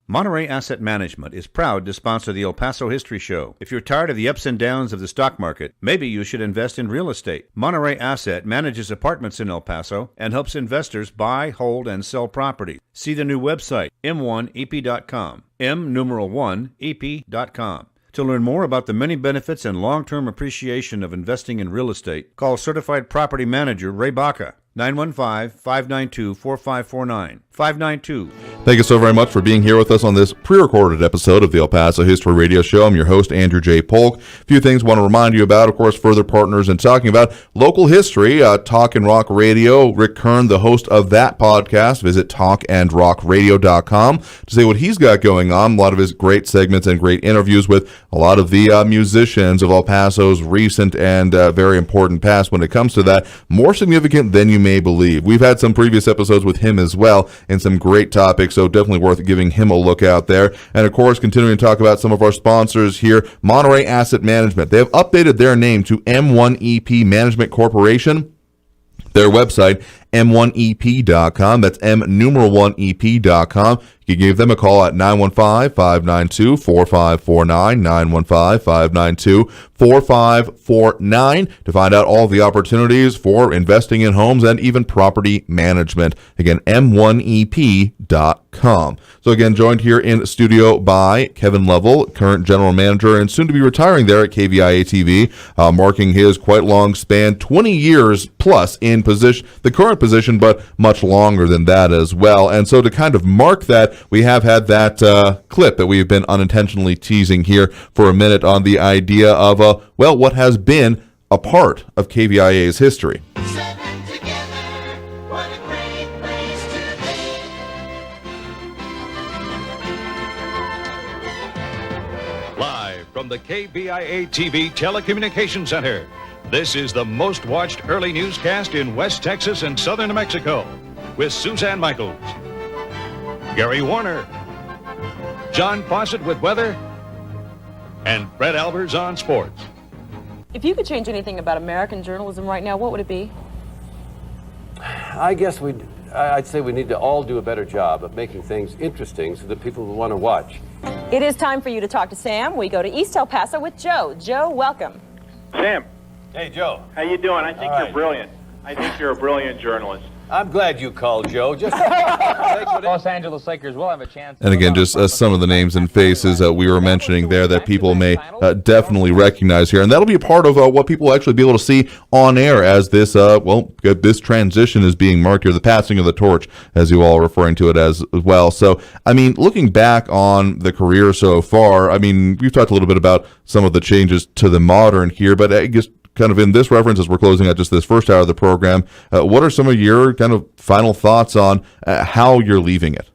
Monterey Asset Management is proud to sponsor the El Paso History Show. If you're tired of the ups and downs of the stock market, maybe you should invest in real estate. Monterey Asset manages apartments in El Paso and helps investors buy, hold, and sell property. See the new website, m1ep.com, m1ep.com. To learn more about the many benefits and long-term appreciation of investing in real estate, call Certified Property Manager Ray Baca, 915-592-4549, 592. Thank you so very much for being here with us on this pre-recorded episode of the El Paso History Radio Show. I'm your host, Andrew J. Polk. A few things I want to remind you about, of course, further partners in talking about local history. Talk and Rock Radio, Rick Kern, the host of that podcast. Visit talkandrockradio.com to see what he's got going on. A lot of his great segments and great interviews with a lot of the musicians of El Paso's recent and very important past when it comes to that. More significant than you may believe. We've had some previous episodes with him as well and some great topics, so definitely worth giving him a look out there. And of course, continuing to talk about some of our sponsors here, Monterey Asset Management. They have updated their name to M1EP Management Corporation. Their website, m1ep.com. That's m1ep.com. You can give them a call at 915-592-4549, 915-592-4549 to find out all the opportunities for investing in homes and even property management. Again, m1ep.com. So again, joined here in studio by Kevin Lovell, current general manager and soon to be retiring there at KVIA-TV, marking his quite long span, 20 years plus in position, the current position, but much longer than that as well. And so to kind of mark that, we have had that clip that we've been unintentionally teasing here for a minute on the idea of, what has been a part of KVIA's history. Live from the KVIA-TV Telecommunications Center, this is the most watched early newscast in West Texas and southern New Mexico with Suzanne Michaels, Gary Warner, John Fawcett with weather, and Fred Albers on sports. If you could change anything about American journalism right now, what would it be? I guess I'd say we need to all do a better job of making things interesting so that people will want to watch. It is time for you to talk to Sam. We go to East El Paso with Joe. Joe, welcome. Sam. Hey, Joe. How you doing? I think you're brilliant. I think you're a brilliant journalist. I'm glad you called, Joe. Just Los Angeles Lakers will have a chance. And again, just some of the names and faces we were mentioning there that people may definitely recognize here. And that'll be a part of what people will actually be able to see on air as this, this transition is being marked here, the passing of the torch, as you all are referring to it as well. So, I mean, looking back on the career so far, I mean, we've talked a little bit about some of the changes to the modern here, but I guess kind of in this reference, as we're closing out just this first hour of the program, what are some of your kind of final thoughts on how you're leaving it?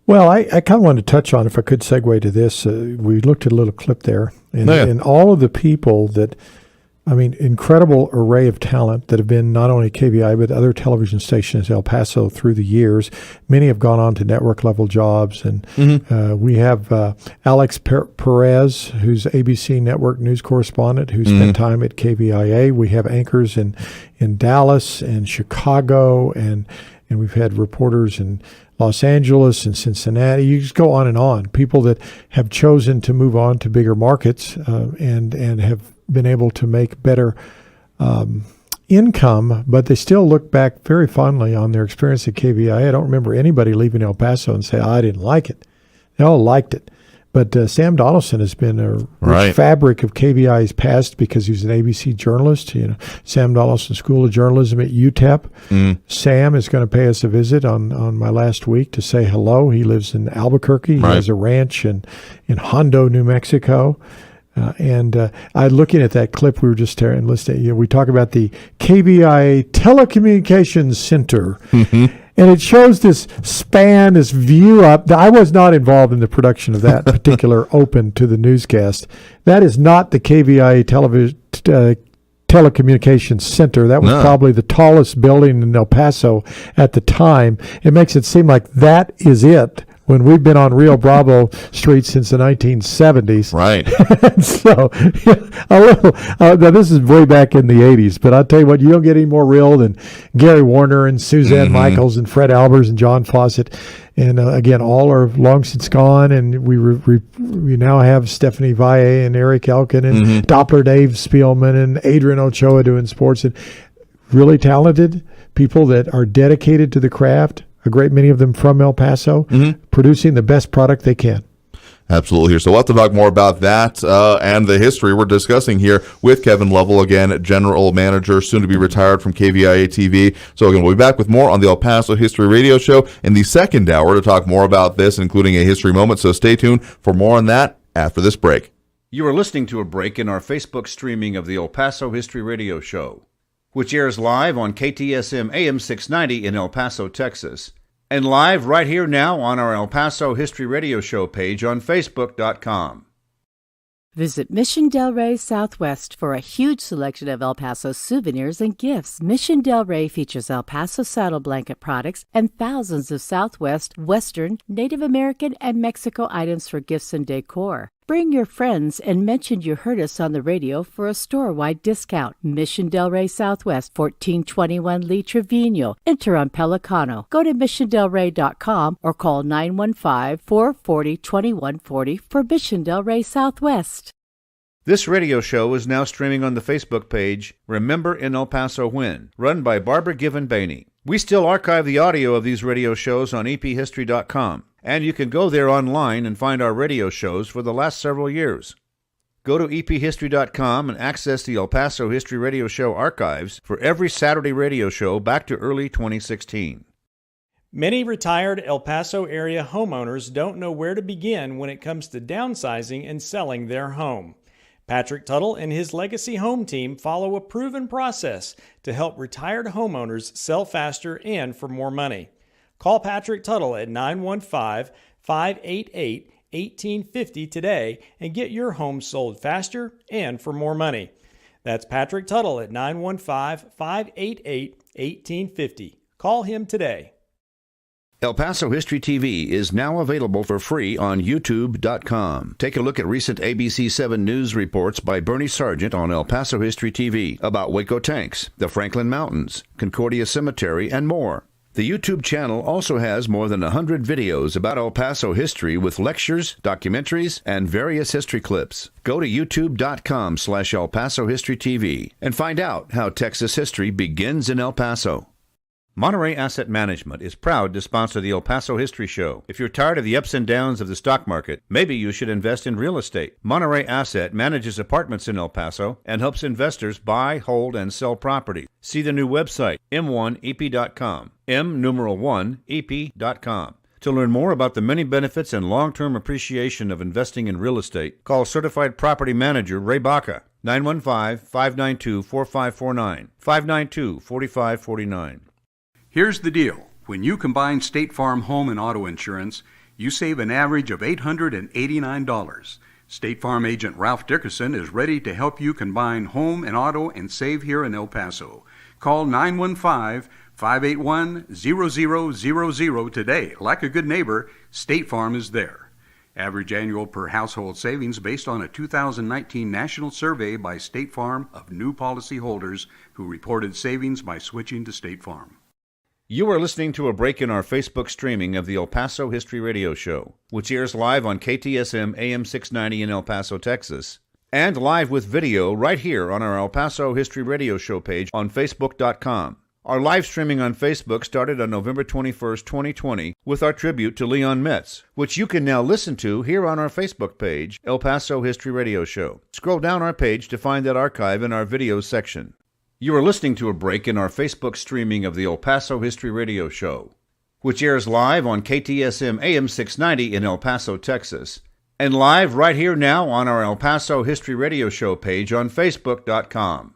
Well, I kind of wanted to touch on, if I could segue to this, we looked at a little clip there, and all of the people that, I mean, incredible array of talent that have been not only KVI, but other television stations in El Paso through the years. Many have gone on to network level jobs. And we have Alex Perez, who's ABC network news correspondent, who spent time at KVIA. We have anchors in Dallas and Chicago, and we've had reporters in Los Angeles and Cincinnati. You just go on. People that have chosen to move on to bigger markets and have been able to make better income, but they still look back very fondly on their experience at KVIA. I don't remember anybody leaving El Paso and say, I didn't like it. They all liked it. But Sam Donaldson has been a rich fabric of KVIA's past because he was an ABC journalist. You know, Sam Donaldson School of Journalism at UTEP. Sam is going to pay us a visit on my last week to say hello. He lives in Albuquerque. He has a ranch in Hondo, New Mexico. I looking at that clip we were just listening. We talk about the KVIA Telecommunications Center, and it shows this span, this view up. I was not involved in the production of that particular open to the newscast. That is not the KVIA Telecommunications Center. That was probably the tallest building in El Paso at the time. It makes it seem like that is it when we've been on Rio Bravo Street since the 1970s. Right. So, a little. Now this is way back in the 80s, but I'll tell you what, you don't get any more real than Gary Warner and Suzanne Michaels and Fred Albers and John Fawcett. And again, all are long since gone, and we now have Stephanie Valle and Eric Elkin and Doppler Dave Spielman and Adrian Ochoa doing sports, and really talented people that are dedicated to the craft. A great many of them from El Paso, producing the best product they can. Absolutely. So we'll have to talk more about that and the history we're discussing here with Kevin Lovell, again, General Manager, soon to be retired from KVIA-TV. So again, we'll be back with more on the El Paso History Radio Show in the second hour to talk more about this, including a history moment. So stay tuned for more on that after this break. You are listening to a break in our Facebook streaming of the El Paso History Radio Show, which airs live on KTSM AM 690 in El Paso, Texas, and live right here now on our El Paso History Radio Show page on Facebook.com. Visit Mission Del Rey Southwest for a huge selection of El Paso souvenirs and gifts. Mission Del Rey features El Paso saddle blanket products and thousands of Southwest, Western, Native American, and Mexico items for gifts and decor. Bring your friends and mention you heard us on the radio for a store-wide discount. Mission Del Rey Southwest, 1421 Lee Trevino. Enter on Pelicano. Go to missiondelrey.com or call 915-440-2140 for Mission Del Rey Southwest. This radio show is now streaming on the Facebook page Remember in El Paso When, run by Barbara Given Bainey. We still archive the audio of these radio shows on ephistory.com, and you can go there online and find our radio shows for the last several years. Go to ephistory.com and access the El Paso History Radio Show archives for every Saturday radio show back to early 2016. Many retired El Paso area homeowners don't know where to begin when it comes to downsizing and selling their home. Patrick Tuttle and his Legacy Home team follow a proven process to help retired homeowners sell faster and for more money. Call Patrick Tuttle at 915-588-1850 today and get your home sold faster and for more money. That's Patrick Tuttle at 915-588-1850. Call him today. El Paso History TV is now available for free on YouTube.com. Take a look at recent ABC7 News reports by Bernie Sargent on El Paso History TV about Waco Tanks, the Franklin Mountains, Concordia Cemetery, and more. The YouTube channel also has more than 100 videos about El Paso history with lectures, documentaries, and various history clips. Go to youtube.com/El Paso History TV and find out how Texas history begins in El Paso. Monterey Asset Management is proud to sponsor the El Paso History Show. If you're tired of the ups and downs of the stock market, maybe you should invest in real estate. Monterey Asset manages apartments in El Paso and helps investors buy, hold, and sell property. See the new website, m1ep.com, m1ep.com. To learn more about the many benefits and long-term appreciation of investing in real estate, call Certified Property Manager Ray Baca, 915-592-4549, 592-4549. Here's the deal. When you combine State Farm home and auto insurance, you save an average of $889. State Farm agent Ralph Dickerson is ready to help you combine home and auto and save here in El Paso. Call 915-581-0000 today. Like a good neighbor, State Farm is there. Average annual per household savings based on a 2019 national survey by State Farm of new policyholders who reported savings by switching to State Farm. You are listening to a break in our Facebook streaming of the El Paso History Radio Show, which airs live on KTSM AM 690 in El Paso, Texas, and live with video right here on our El Paso History Radio Show page on Facebook.com. Our live streaming on Facebook started on November 21st, 2020, with our tribute to Leon Metz, which you can now listen to here on our Facebook page, El Paso History Radio Show. Scroll down our page to find that archive in our videos section. You are listening to a break in our Facebook streaming of the El Paso History Radio Show, which airs live on KTSM AM 690 in El Paso, Texas, and live right here now on our El Paso History Radio Show page on Facebook.com.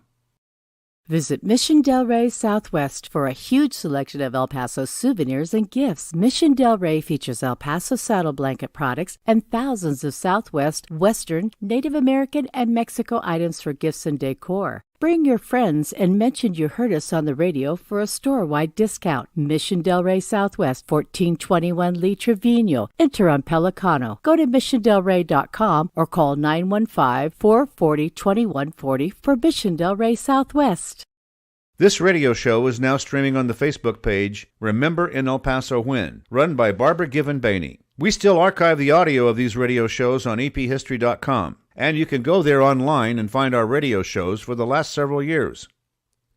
Visit Mission Del Rey Southwest for a huge selection of El Paso souvenirs and gifts. Mission Del Rey features El Paso saddle blanket products and thousands of Southwest, Western, Native American, and Mexico items for gifts and decor. Bring your friends and mention you heard us on the radio for a store-wide discount. Mission Del Rey Southwest, 1421 Lee Trevino. Enter on Pelicano. Go to missiondelrey.com or call 915-440-2140 for Mission Del Rey Southwest. This radio show is now streaming on the Facebook page Remember in El Paso When, run by Barbara Given Bainey. We still archive the audio of these radio shows on ephistory.com, and you can go there online and find our radio shows for the last several years.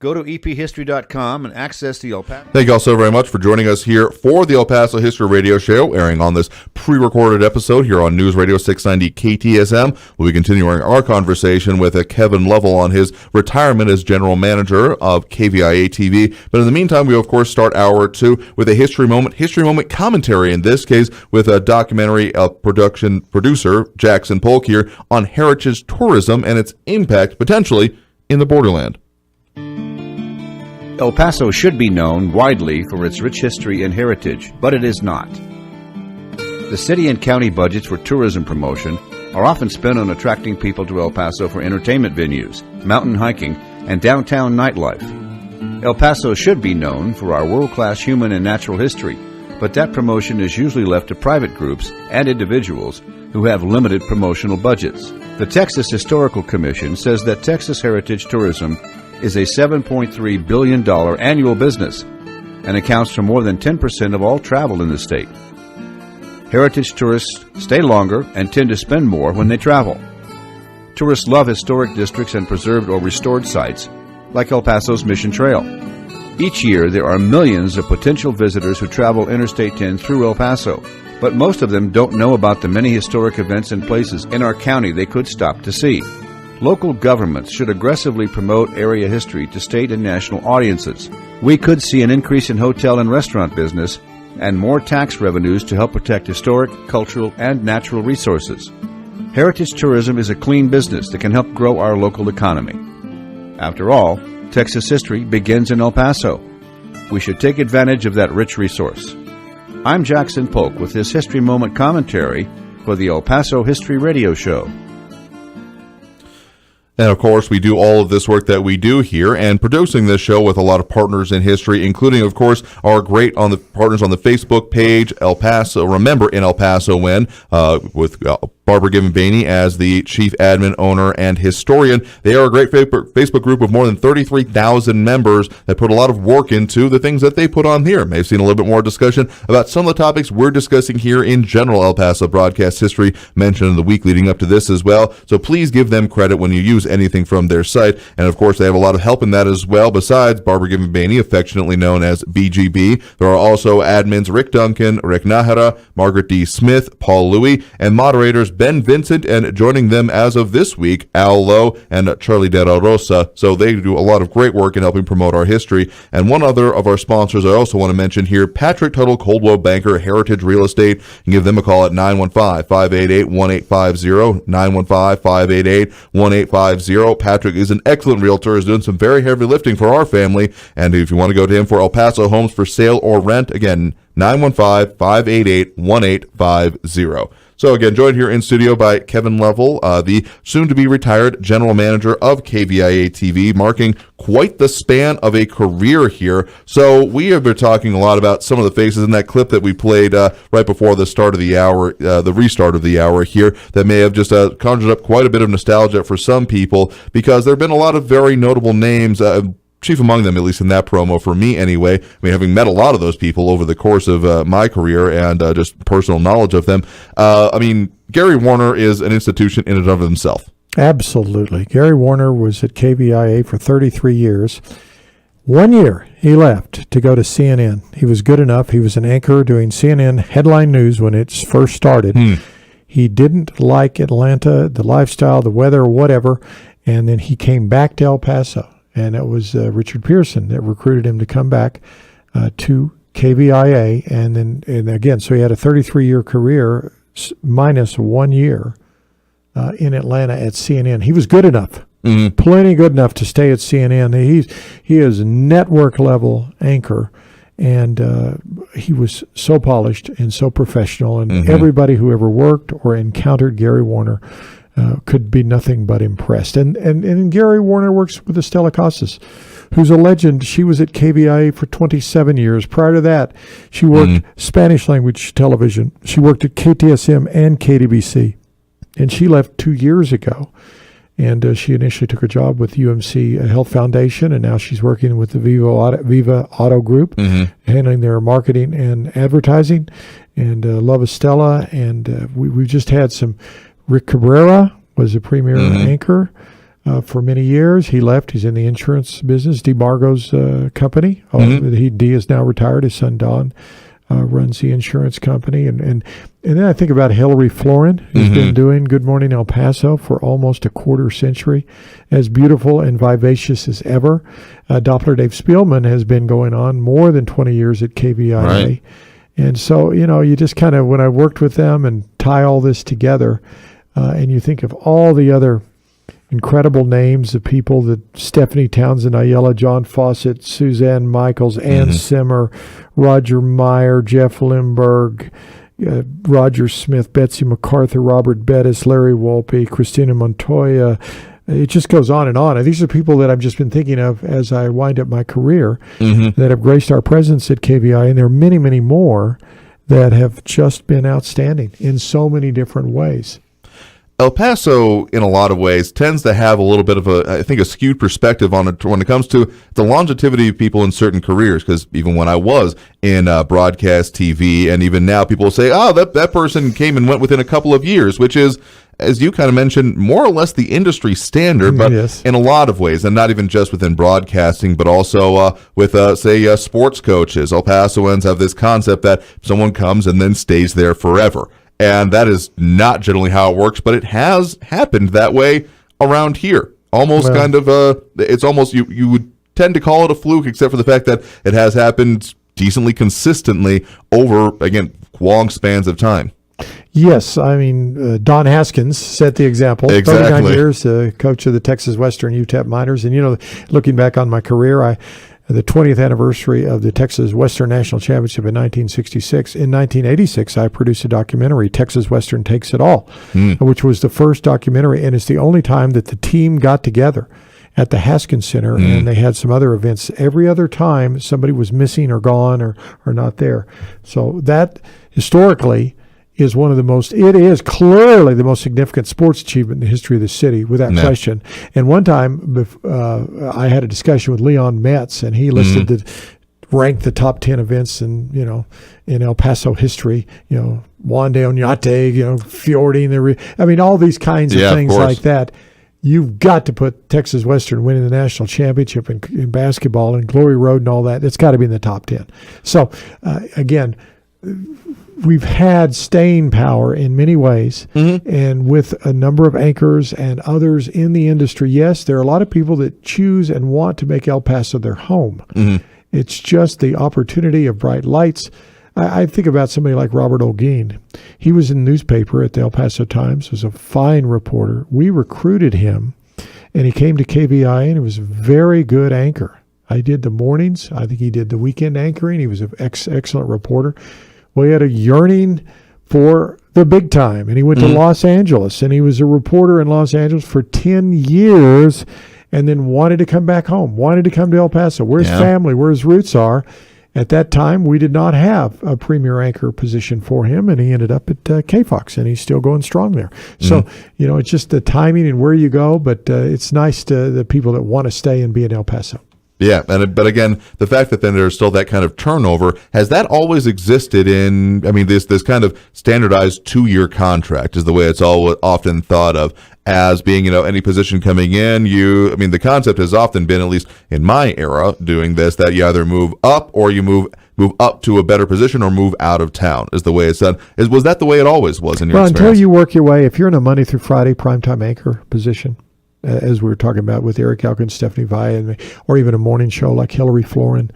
Go to ephistory.com and access the El Paso. Thank you all so very much for joining us here for the El Paso History Radio Show, airing on this pre-recorded episode here on News Radio 690 KTSM. We'll be continuing our conversation with Kevin Lovell on his retirement as general manager of KVIA-TV. But in the meantime, we of course start hour 2 with a history moment commentary. In this case, with a documentary producer Jackson Polk here on heritage tourism and its impact potentially in the borderland. El Paso should be known widely for its rich history and heritage, but it is not. The city and county budgets for tourism promotion are often spent on attracting people to El Paso for entertainment venues, mountain hiking, and downtown nightlife. El Paso should be known for our world-class human and natural history, but that promotion is usually left to private groups and individuals who have limited promotional budgets. The Texas Historical Commission says that Texas heritage tourism is a $7.3 billion annual business and accounts for more than 10% of all travel in the state. Heritage tourists stay longer and tend to spend more when they travel. Tourists love historic districts and preserved or restored sites, like El Paso's Mission Trail. Each year, there are millions of potential visitors who travel Interstate 10 through El Paso, but most of them don't know about the many historic events and places in our county they could stop to see. Local governments should aggressively promote area history to state and national audiences. We could see an increase in hotel and restaurant business and more tax revenues to help protect historic, cultural, and natural resources. Heritage tourism is a clean business that can help grow our local economy. After all, Texas history begins in El Paso. We should take advantage of that rich resource. I'm Jackson Polk with this History Moment commentary for the El Paso History Radio Show. And of course, we do all of this work that we do here and producing this show with a lot of partners in history, including, of course, our great partners on the Facebook page, El Paso, Remember in El Paso When, with Barbara Given Bainey as the chief admin, owner, and historian. They are a great Facebook group with more than 33,000 members that put a lot of work into the things that they put on here. May have seen a little bit more discussion about some of the topics we're discussing here in general El Paso broadcast history, mentioned in the week leading up to this as well. So please give them credit when you use anything from their site. And of course, they have a lot of help in that as well, besides Barbara Given Bainey, affectionately known as BGB. There are also admins Rick Duncan, Rick Nahara, Margaret D. Smith, Paul Louie, and moderators Ben Vincent, and joining them as of this week, Al Lowe and Charlie De La Rosa. So they do a lot of great work in helping promote our history. And one other of our sponsors I also want to mention here, Patrick Tuttle, Coldwell Banker, Heritage Real Estate. You can give them a call at 915-588-1850, 915-588-1850. Patrick is an excellent realtor, is doing some very heavy lifting for our family. And if you want to go to him for El Paso homes for sale or rent, again, 915-588-1850. So again, joined here in studio by Kevin Lovell, the soon-to-be retired general manager of KVIA-TV, marking quite the span of a career here. So we have been talking a lot about some of the faces in that clip that we played right before the start of the hour, the restart of the hour here, that may have just conjured up quite a bit of nostalgia for some people, because there have been a lot of very notable names, chief among them, at least in that promo, for me anyway. I mean, having met a lot of those people over the course of my career and just personal knowledge of them. I mean, Gary Warner is an institution in and of himself. Absolutely. Gary Warner was at KVIA for 33 years. 1 year he left to go to CNN. He was good enough. He was an anchor doing CNN headline news when it first started. He didn't like Atlanta, the lifestyle, the weather, whatever, and then he came back to El Paso. And it was Richard Pearson that recruited him to come back to KVIA. And again, so he had a 33-year career minus 1 year in Atlanta at CNN. He was good enough, plenty good enough to stay at CNN. He is network-level anchor, and he was so polished and so professional. And everybody who ever worked or encountered Gary Warner could be nothing but impressed. And Gary Warner works with Estella Casas, who's a legend. She was at KVIA for 27 years. Prior to that, she worked Spanish language television. She worked at KTSM and KDBC. And she left 2 years ago. And she initially took a job with UMC Health Foundation, and now she's working with the Viva Auto Group, handling their marketing and advertising. And love Estella. And we've just had some. Rick Cabrera was a premier anchor for many years. He left. He's in the insurance business. DeMargo's company. Dee is now retired. His son Don runs the insurance company. And then I think about Hillary Florin, who's been doing Good Morning El Paso for almost a quarter century, as beautiful and vivacious as ever. Doppler Dave Spielman has been going on more than 20 years at KVIA. Right. And so, you just kind of, when I worked with them and tie all this together, and you think of all the other incredible names of people that Stephanie Townsend, Ayala, John Fawcett, Suzanne Michaels, Ann Simmer, Roger Meyer, Jeff Lindbergh, Roger Smith, Betsy MacArthur, Robert Bettis, Larry Wolpe, Christina Montoya. It just goes on. And these are people that I've just been thinking of as I wind up my career that have graced our presence at KVI. And there are many, many more that have just been outstanding in so many different ways. El Paso, in a lot of ways, tends to have a little bit of a skewed perspective on it when it comes to the longevity of people in certain careers. Because even when I was in broadcast TV, and even now, people say, "Oh, that person came and went within a couple of years," which is, as you kind of mentioned, more or less the industry standard, but in a lot of ways, and not even just within broadcasting, but also with, say, sports coaches. El Pasoans have this concept that someone comes and then stays there forever. And that is not generally how it works, but it has happened that way around here. Almost kind of, it's almost, you would tend to call it a fluke, except for the fact that it has happened decently consistently over, again, long spans of time. Yes, I mean, Don Haskins set the example. Exactly. 39 years, coach of the Texas Western UTEP Miners. And, looking back on my career, the 20th anniversary of the Texas Western National Championship in 1966. In 1986, I produced a documentary, Texas Western Takes It All, which was the first documentary, and it's the only time that the team got together at the Haskins Center, and they had some other events. Every other time, somebody was missing or gone or not there. So that, historically, is it is clearly the most significant sports achievement in the history of the city, without question. And one time, I had a discussion with Leon Metz, and he listed ranked the top 10 events in El Paso history. Juan de Oñate, fording, all these kinds of things like that. You've got to put Texas Western winning the national championship in basketball and Glory Road and all that. It's got to be in the top 10. So, again, we've had staying power in many ways, and with a number of anchors and others in the industry. Yes, there are a lot of people that choose and want to make El Paso their home. It's just the opportunity of bright lights. I think about somebody like Robert Olguin. He was in the newspaper at the El Paso Times, was a fine reporter. We recruited him, and he came to KVI, and he was a very good anchor. I did the mornings. I think he did the weekend anchoring. He was an excellent reporter. Well, he had a yearning for the big time, and he went to Los Angeles, and he was a reporter in Los Angeles for 10 years, and then wanted to come back home, wanted to come to El Paso, where his family, where his roots are. At that time, we did not have a premier anchor position for him, and he ended up at KFOX, and he's still going strong there. So, it's just the timing and where you go, but it's nice to the people that want to stay and be in El Paso. Yeah, but again, the fact that then there's still that kind of turnover, has that always existed in, this kind of standardized 2-year contract is the way it's often thought of as being, any position coming in, the concept has often been, at least in my era, doing this, that you either move up or you move up to a better position or move out of town is the way it's done. Was that the way it always was in your experience? Until you work your way, if you're in a Monday through Friday primetime anchor position, as we were talking about with Eric Elkin, Stephanie Vaya, or even a morning show like Hillary Florin,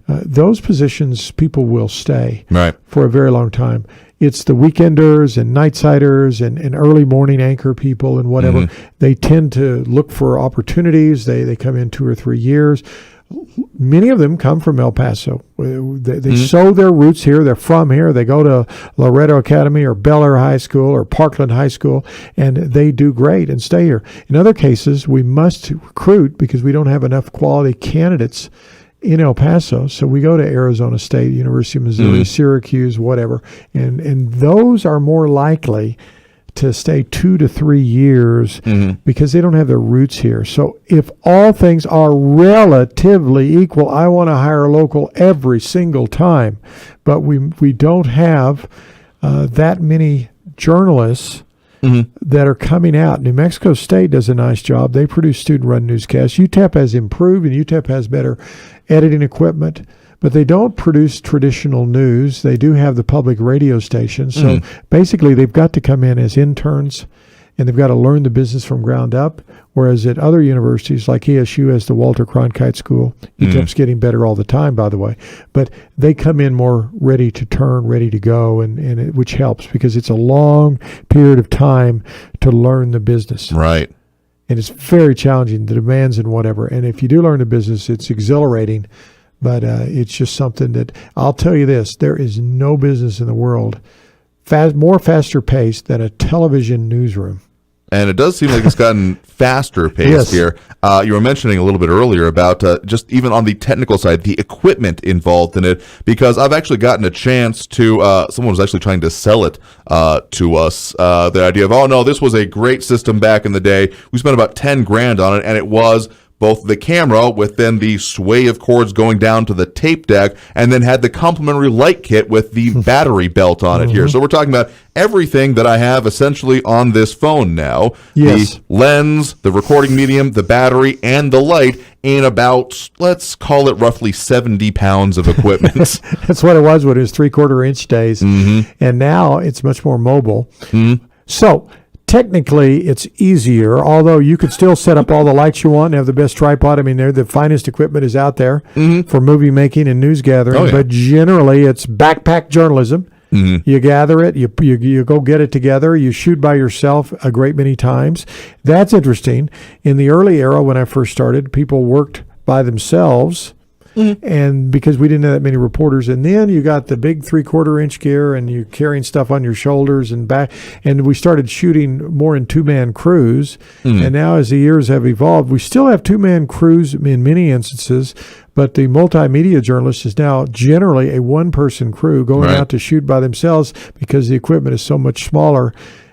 those positions people will stay for a very long time. It's the weekenders and nightsiders and early morning anchor people and whatever. They tend to look for opportunities. They come in 2 or 3 years. many of them come from El Paso. They sow their roots here. They're from here. They go to Loretto Academy or Bel Air High School or Parkland High School, and they do great and stay here. In other cases, we must recruit because we don't have enough quality candidates in El Paso. So we go to Arizona State, University of Missouri, Syracuse, whatever. And those are more likely to stay 2 to 3 years because they don't have their roots here. So if all things are relatively equal, I want to hire local every single time. But we don't have that many journalists that are coming out. New Mexico State does a nice job. They produce student-run newscasts. UTEP has improved, and UTEP has better editing equipment. But they don't produce traditional news. They do have the public radio station. So basically, they've got to come in as interns, and they've got to learn the business from ground up. Whereas at other universities, like ESU has the Walter Cronkite School. UTEP's getting better all the time, by the way. But they come in more ready to turn, ready to go, which helps because it's a long period of time to learn the business. Right. And it's very challenging, the demands and whatever. And if you do learn the business, it's exhilarating. But it's just something that I'll tell you this: there is no business in the world more faster paced than a television newsroom. And it does seem like it's gotten faster paced here. You were mentioning a little bit earlier about just even on the technical side, the equipment involved in it, because I've actually gotten a chance to, someone was actually trying to sell it to us, the idea of, oh no, this was a great system back in the day. We spent about $10,000 on it, and it was both the camera with then the sway of cords going down to the tape deck, and then had the complementary light kit with the battery belt on it here. So we're talking about everything that I have essentially on this phone now. Yes. The lens, the recording medium, the battery, and the light in about, let's call it roughly 70 pounds of equipment. That's what it was when it was 3/4 inch days. And now it's much more mobile. So technically, it's easier, although you could still set up all the lights you want and have the best tripod. I mean, the finest equipment is out there for movie making and news gathering, but generally it's backpack journalism. You gather it, you go get it together, you shoot by yourself a great many times. That's interesting. In the early era when I first started, people worked by themselves. And because we didn't have that many reporters, and then you got the big 3/4 inch gear and you're carrying stuff on your shoulders and back, and we started shooting more in 2-man crews. And now as the years have evolved, we still have 2-man crews in many instances, but the multimedia journalist is now generally a 1-person crew going out to shoot by themselves because the equipment is so much smaller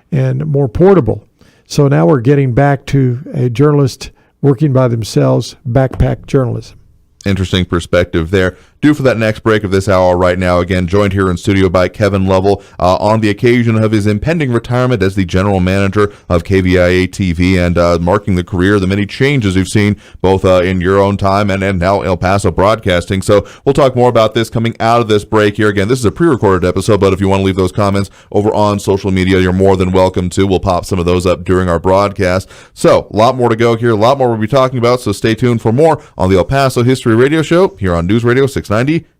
and more portable. So now we're getting back to a journalist working by themselves, backpack journalism. Interesting perspective there. Due for that next break of this hour right now. Again, joined here in studio by Kevin Lovell on the occasion of his impending retirement as the general manager of KVIA-TV, and marking the career, the many changes you've seen both in your own time and now El Paso Broadcasting. So we'll talk more about this coming out of this break here. Again, this is a pre-recorded episode, but if you want to leave those comments over on social media, you're more than welcome to. We'll pop some of those up during our broadcast. So a lot more to go here, a lot more we'll be talking about, so stay tuned for more on the El Paso History Radio Show here on News Radio 690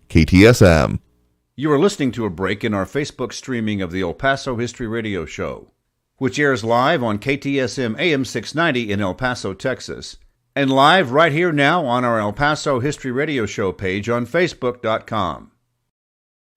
KTSM. You are listening to a break in our Facebook streaming of the El Paso History Radio Show, which airs live on KTSM AM 690 in El Paso, Texas, and live right here now on our El Paso History Radio Show page on Facebook.com.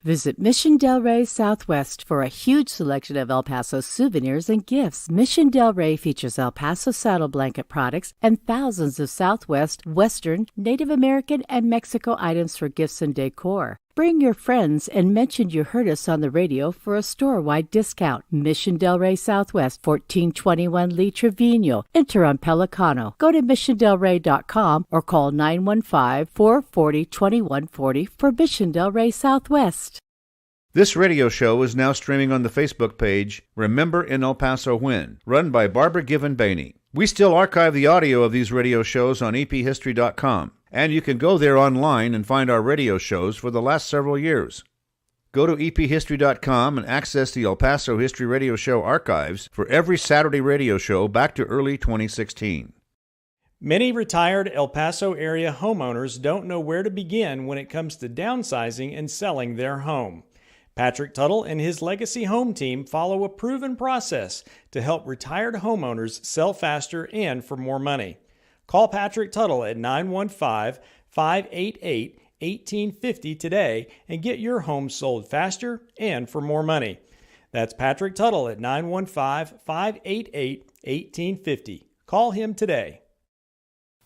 Visit Mission Del Rey Southwest for a huge selection of El Paso souvenirs and gifts. Mission Del Rey features El Paso saddle blanket products and thousands of Southwest, Western, Native American, and Mexico items for gifts and decor. Bring your friends and mention you heard us on the radio for a store-wide discount. Mission Del Rey Southwest, 1421 Lee Trevino. Enter on Pelicano. Go to missiondelrey.com or call 915-440-2140 for Mission Del Rey Southwest. This radio show is now streaming on the Facebook page Remember in El Paso When, run by Barbara Given Bainey. We still archive the audio of these radio shows on ephistory.com. And you can go there online and find our radio shows for the last several years. Go to ephistory.com and access the El Paso History Radio Show archives for every Saturday radio show back to early 2016. Many retired El Paso area homeowners don't know where to begin when it comes to downsizing and selling their home. Patrick Tuttle and his Legacy Home team follow a proven process to help retired homeowners sell faster and for more money. Call Patrick Tuttle at 915-588-1850 today and get your home sold faster and for more money. That's Patrick Tuttle at 915-588-1850. Call him today.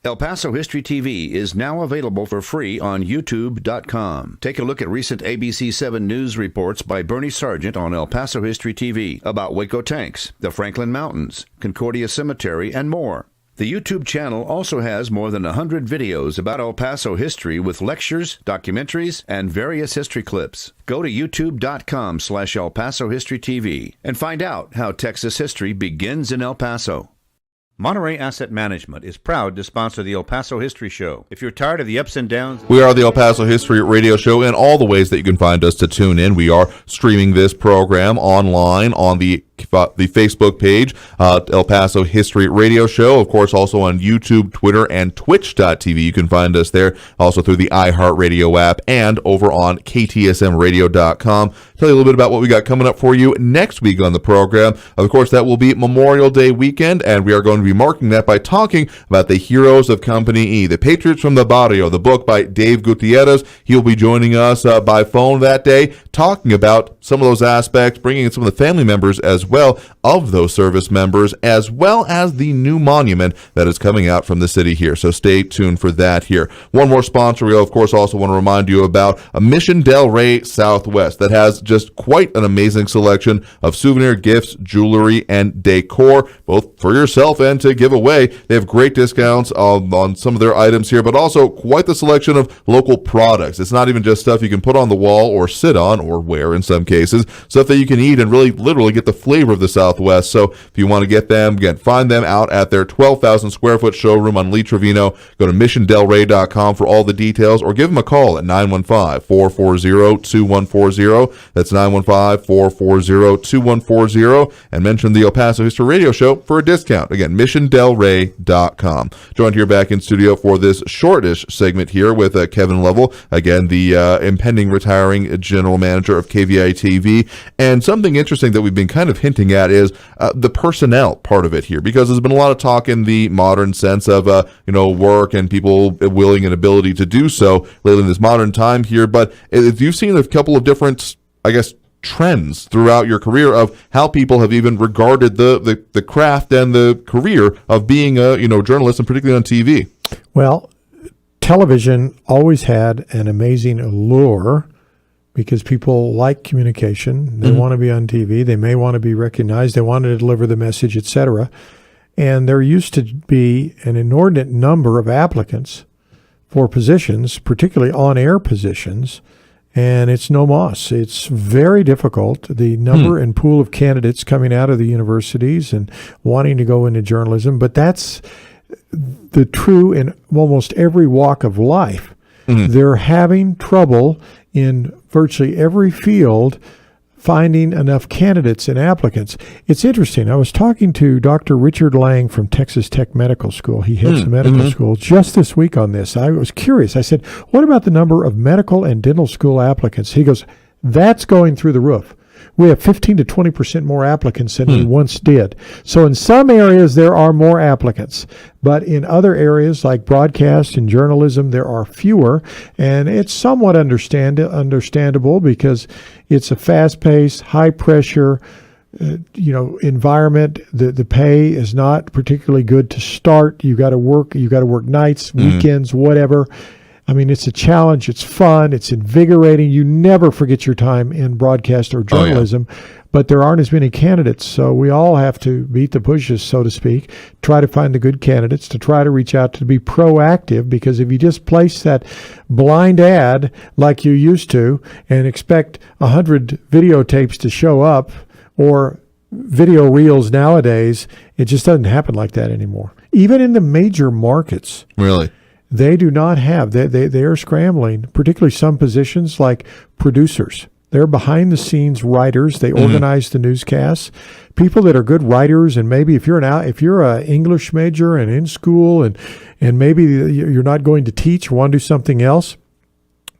El Paso History TV is now available for free on YouTube.com. Take a look at recent ABC 7 news reports by Bernie Sargent on El Paso History TV about Waco tanks, the Franklin Mountains, Concordia Cemetery, and more. The YouTube channel also has more than 100 videos about El Paso history with lectures, documentaries, and various history clips. Go to youtube.com/El Paso History TV and find out how Texas history begins in El Paso. Monterey Asset Management is proud to sponsor the El Paso History Show. If you're tired of the ups and downs... We are the El Paso History Radio Show, and all the ways that you can find us to tune in. We are streaming this program online on the Facebook page, El Paso History Radio Show. Of course, also on YouTube, Twitter, and Twitch.tv. You can find us there. Also through the iHeartRadio app and over on KTSMradio.com. Tell you a little bit about what we got coming up for you next week on the program. Of course, that will be Memorial Day weekend, and we are going to be marking that by talking about the heroes of Company E, the Patriots from the Barrio, the book by Dave Gutierrez. He'll be joining us by phone that day, talking about some of those aspects, bringing in some of the family members as well of those service members, as well as the new monument that is coming out from the city here. So stay tuned for that here. One more sponsor we, of course, also want to remind you about Mission Del Rey Southwest that has just quite an amazing selection of souvenir gifts, jewelry, and decor, both for yourself and to give away. They have great discounts on some of their items here, but also quite the selection of local products. It's not even just stuff you can put on the wall or sit on or wear in some cases, stuff that you can eat and really literally get the flavor of the Southwest. So if you want to get them, again, find them out at their 12,000 square foot showroom on Lee Trevino. Go to missiondelrey.com for all the details, or give them a call at 915-440-2140. That's 915-440-2140, and mention the El Paso History Radio Show for a discount. Again, missiondelrey.com. Joined here back in studio for this shortish segment here with Kevin Lovell, again, the impending retiring general manager of KVIA-TV. And something interesting that we've been kind of hinting at is the personnel part of it here, because there's been a lot of talk in the modern sense of work and people willing and ability to do so lately in this modern time here. But you've seen a couple of different, I guess, trends throughout your career of how people have even regarded the craft and the career of being a journalist, and particularly on TV. Well, television always had an amazing allure because people like communication. They want to be on TV. They may want to be recognized. They want to deliver the message, etc. And there used to be an inordinate number of applicants for positions, particularly on-air positions, and it's no mas. It's very difficult. The number and pool of candidates coming out of the universities and wanting to go into journalism, but that's the true in almost every walk of life. They're having trouble in virtually every field finding enough candidates and applicants. It's interesting. I was talking to Dr. Richard Lang from Texas Tech Medical School. He heads the medical school just this week on this. I was curious. I said, what about the number of medical and dental school applicants? He goes, that's going through the roof. We have 15 to 20% more applicants than we once did. So in some areas, there are more applicants. But in other areas like broadcast and journalism, there are fewer. And it's somewhat understandable because it's a fast-paced, high-pressure environment. The pay is not particularly good to start. You got to work nights, weekends, whatever. I mean, it's a challenge. It's fun. It's invigorating. You never forget your time in broadcast or journalism, but there aren't as many candidates. So we all have to beat the bushes, so to speak, try to find the good candidates, to try to reach out, to be proactive, because if you just place that blind ad like you used to and expect 100 videotapes to show up, or video reels nowadays, it just doesn't happen like that anymore. Even in the major markets. Really? They do not have, they are scrambling, particularly some positions like producers. They're behind-the-scenes writers. They organize the newscasts. People that are good writers, and maybe if you're an English major and in school, and maybe you're not going to teach or want to do something else,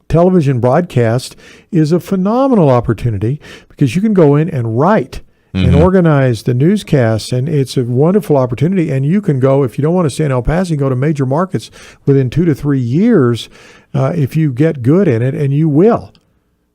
television broadcast is a phenomenal opportunity because you can go in and write and organize the newscasts. And it's a wonderful opportunity. And you can go, if you don't want to stay in El Paso, you can go to major markets within 2 to 3 years if you get good in it, and you will.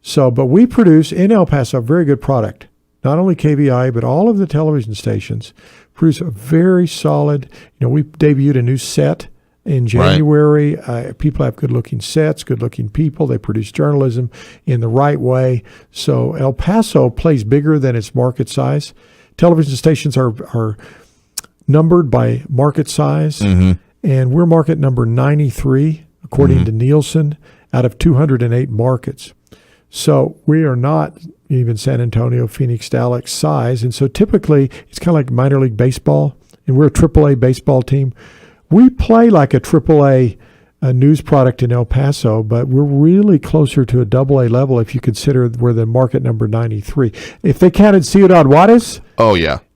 So, but we produce in El Paso a very good product. Not only KVI, but all of the television stations produce a very solid, we debuted a new set in January. People have good-looking sets, good-looking people. They produce journalism in the right way. So El Paso plays bigger than its market size. Television stations are numbered by market size, and we're market number 93, according to Nielsen, out of 208 markets. So we are not even San Antonio, Phoenix, Dallas size. And so typically it's kind of like minor league baseball, and we're a AAA baseball team. We play like a AAA news product in El Paso, but we're really closer to a AA level if you consider we're the market number 93. If they counted Ciudad Juarez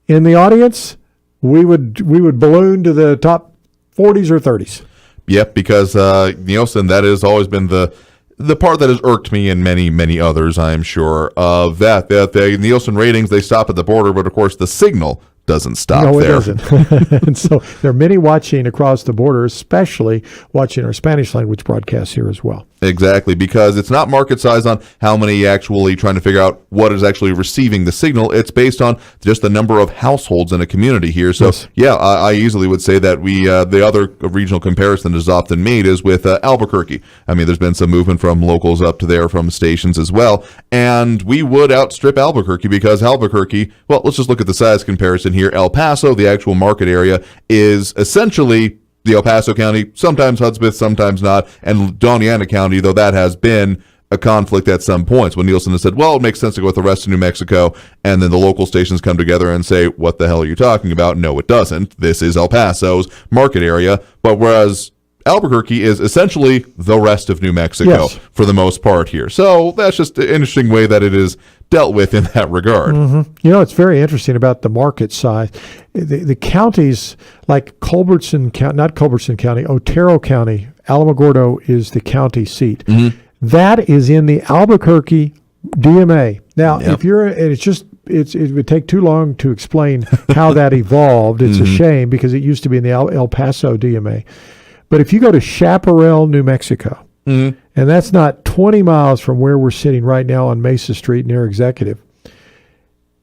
in the audience, we would balloon to the top 40s or 30s. Yep, because Nielsen, that has always been the part that has irked me and many, many others, I'm sure, of that the Nielsen ratings, they stop at the border, but of course the signal doesn't stop there. No, it doesn't. And so there are many watching across the border, especially watching our Spanish language broadcasts here as well. Exactly, because it's not market size on how many actually trying to figure out what is actually receiving the signal. It's based on just the number of households in a community here. So, I easily would say that we the other regional comparison that is often made is with Albuquerque. I mean, there's been some movement from locals up to there from stations as well, and we would outstrip Albuquerque because Albuquerque, well, let's just look at the size comparison here. El Paso, the actual market area, is essentially the El Paso County, sometimes Hudspeth, sometimes not, and Doña Ana County, though that has been a conflict at some points when Nielsen has said, well, it makes sense to go with the rest of New Mexico, and then the local stations come together and say, what the hell are you talking about? No, it doesn't. This is El Paso's market area, but whereas Albuquerque is essentially the rest of New Mexico for the most part here. So that's just an interesting way that it is dealt with in that regard. It's very interesting about the market size. The counties like Culbertson County, not Culbertson County, Otero County, Alamogordo is the county seat. That is in the Albuquerque DMA. Now, if you're, it would take too long to explain how that evolved. It's a shame because it used to be in the El Paso DMA. But if you go to Chaparral, New Mexico, and that's not 20 miles from where we're sitting right now on Mesa Street near Executive,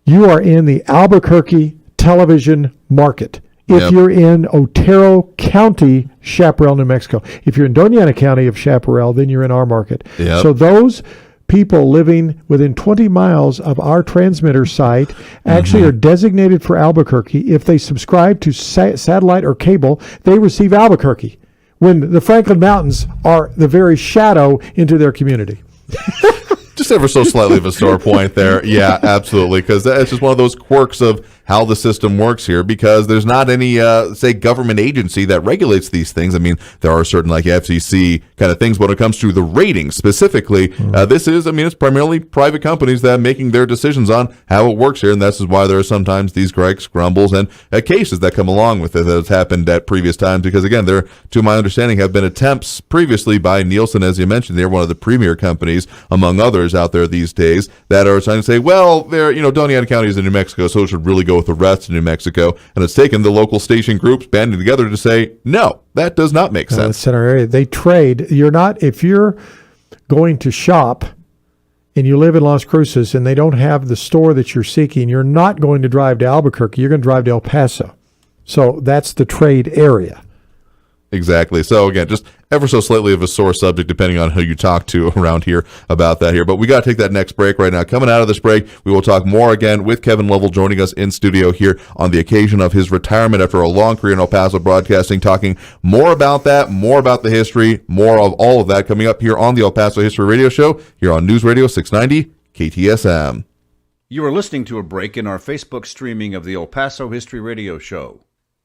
you are in the Albuquerque television market. If you're in Otero County, Chaparral, New Mexico. If you're in Doña Ana County of Chaparral, then you're in our market. So those people living within 20 miles of our transmitter site actually are designated for Albuquerque. If they subscribe to satellite or cable, they receive Albuquerque, when the Franklin Mountains are the very shadow into their community. Just ever so slightly of a sore point there. Yeah, absolutely, because that's just one of those quirks of how the system works here, because there's not any, say, government agency that regulates these things. I mean, there are certain, like, FCC kind of things, but when it comes to the ratings specifically, this is, it's primarily private companies that are making their decisions on how it works here, and this is why there are sometimes these gripes, grumbles, and cases that come along with it that has happened at previous times, because, again, there, to my understanding, have been attempts previously by Nielsen, as you mentioned, they're one of the premier companies, among others, out there these days, that are trying to say, well, they're, Doña Ana County is in New Mexico, so it should really go with the rest of New Mexico, and it's taken the local station groups banding together to say, no, that does not make sense. Center area, they trade. If you're going to shop and you live in Las Cruces and they don't have the store that you're seeking, you're not going to drive to Albuquerque, you're going to drive to El Paso. So that's the trade area. Exactly. So again, just ever so slightly of a sore subject depending on who you talk to around here about that here. But we got to take that next break right now. Coming out of this break, we will talk more again with Kevin Lovell joining us in studio here on the occasion of his retirement after a long career in El Paso broadcasting, talking more about that, more about the history, more of all of that coming up here on the El Paso History Radio Show here on News Radio 690 KTSM. You are listening to a break in our Facebook streaming of the El Paso History Radio Show,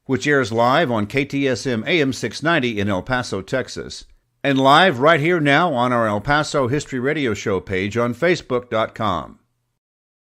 which airs live on KTSM AM 690 in El Paso, Texas, and live right here now on our El Paso History Radio Show page on Facebook.com.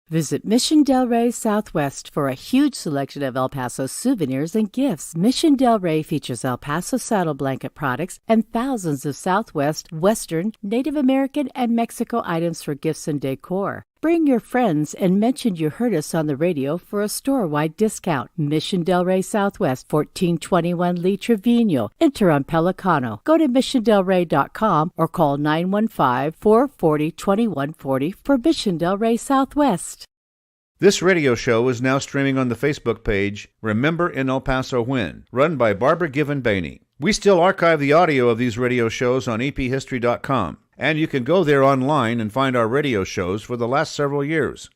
Visit Mission Del Rey Southwest for a huge selection of El Paso souvenirs and gifts. Mission Del Rey features El Paso saddle blanket products and thousands of Southwest, Western, Native American, and Mexico items for gifts and decor. Bring your friends and mention you heard us on the radio for a store-wide discount. Mission Del Rey Southwest, 1421 Lee Trevino. Enter on Pelicano. Go to missiondelrey.com or call 915-440-2140 for Mission Del Rey Southwest. This radio show is now streaming on the Facebook page Remember in El Paso When, run by Barbara Given Bainey. We still archive the audio of these radio shows on ephistory.com, and you can go there online and find our radio shows for the last several years.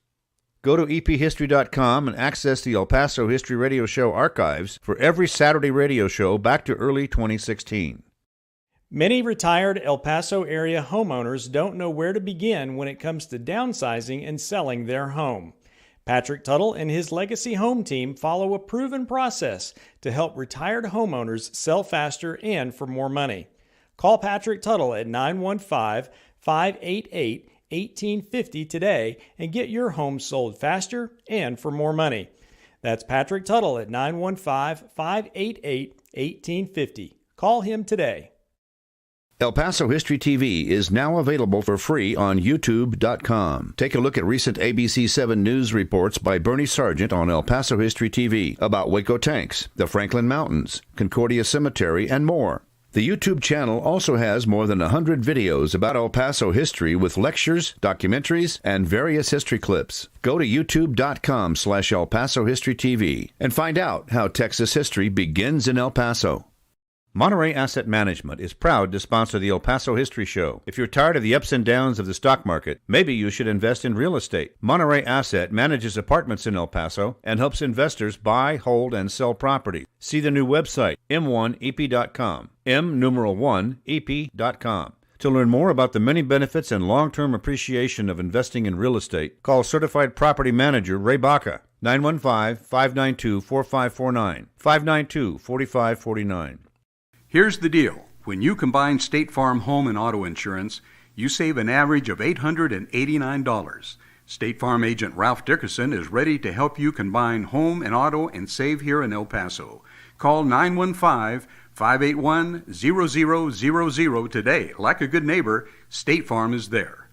Go to ephistory.com and access the El Paso History Radio Show archives for every Saturday radio show back to early 2016. Many retired El Paso area homeowners don't know where to begin when it comes to downsizing and selling their home. Patrick Tuttle and his Legacy Home team follow a proven process to help retired homeowners sell faster and for more money. Call Patrick Tuttle at 915-588-1850 today and get your home sold faster and for more money. That's Patrick Tuttle at 915-588-1850. Call him today. El Paso History TV is now available for free on YouTube.com. Take a look at recent ABC 7 news reports by Bernie Sargent on El Paso History TV about Waco tanks, the Franklin Mountains, Concordia Cemetery, and more. The YouTube channel also has more than 100 videos about El Paso history with lectures, documentaries, and various history clips. Go to youtube.com/El Paso History TV and find out how Texas history begins in El Paso. Monterey Asset Management is proud to sponsor the El Paso History Show. If you're tired of the ups and downs of the stock market, maybe you should invest in real estate. Monterey Asset manages apartments in El Paso and helps investors buy, hold, and sell property. See the new website, m1ep.com, m1ep.com. To learn more about the many benefits and long-term appreciation of investing in real estate, call Certified Property Manager Ray Baca, 915-592-4549, 592-4549. Here's the deal. When you combine State Farm home and auto insurance, you save an average of $889. State Farm agent Ralph Dickerson is ready to help you combine home and auto and save here in El Paso. Call 915-581-0000 today. Like a good neighbor, State Farm is there.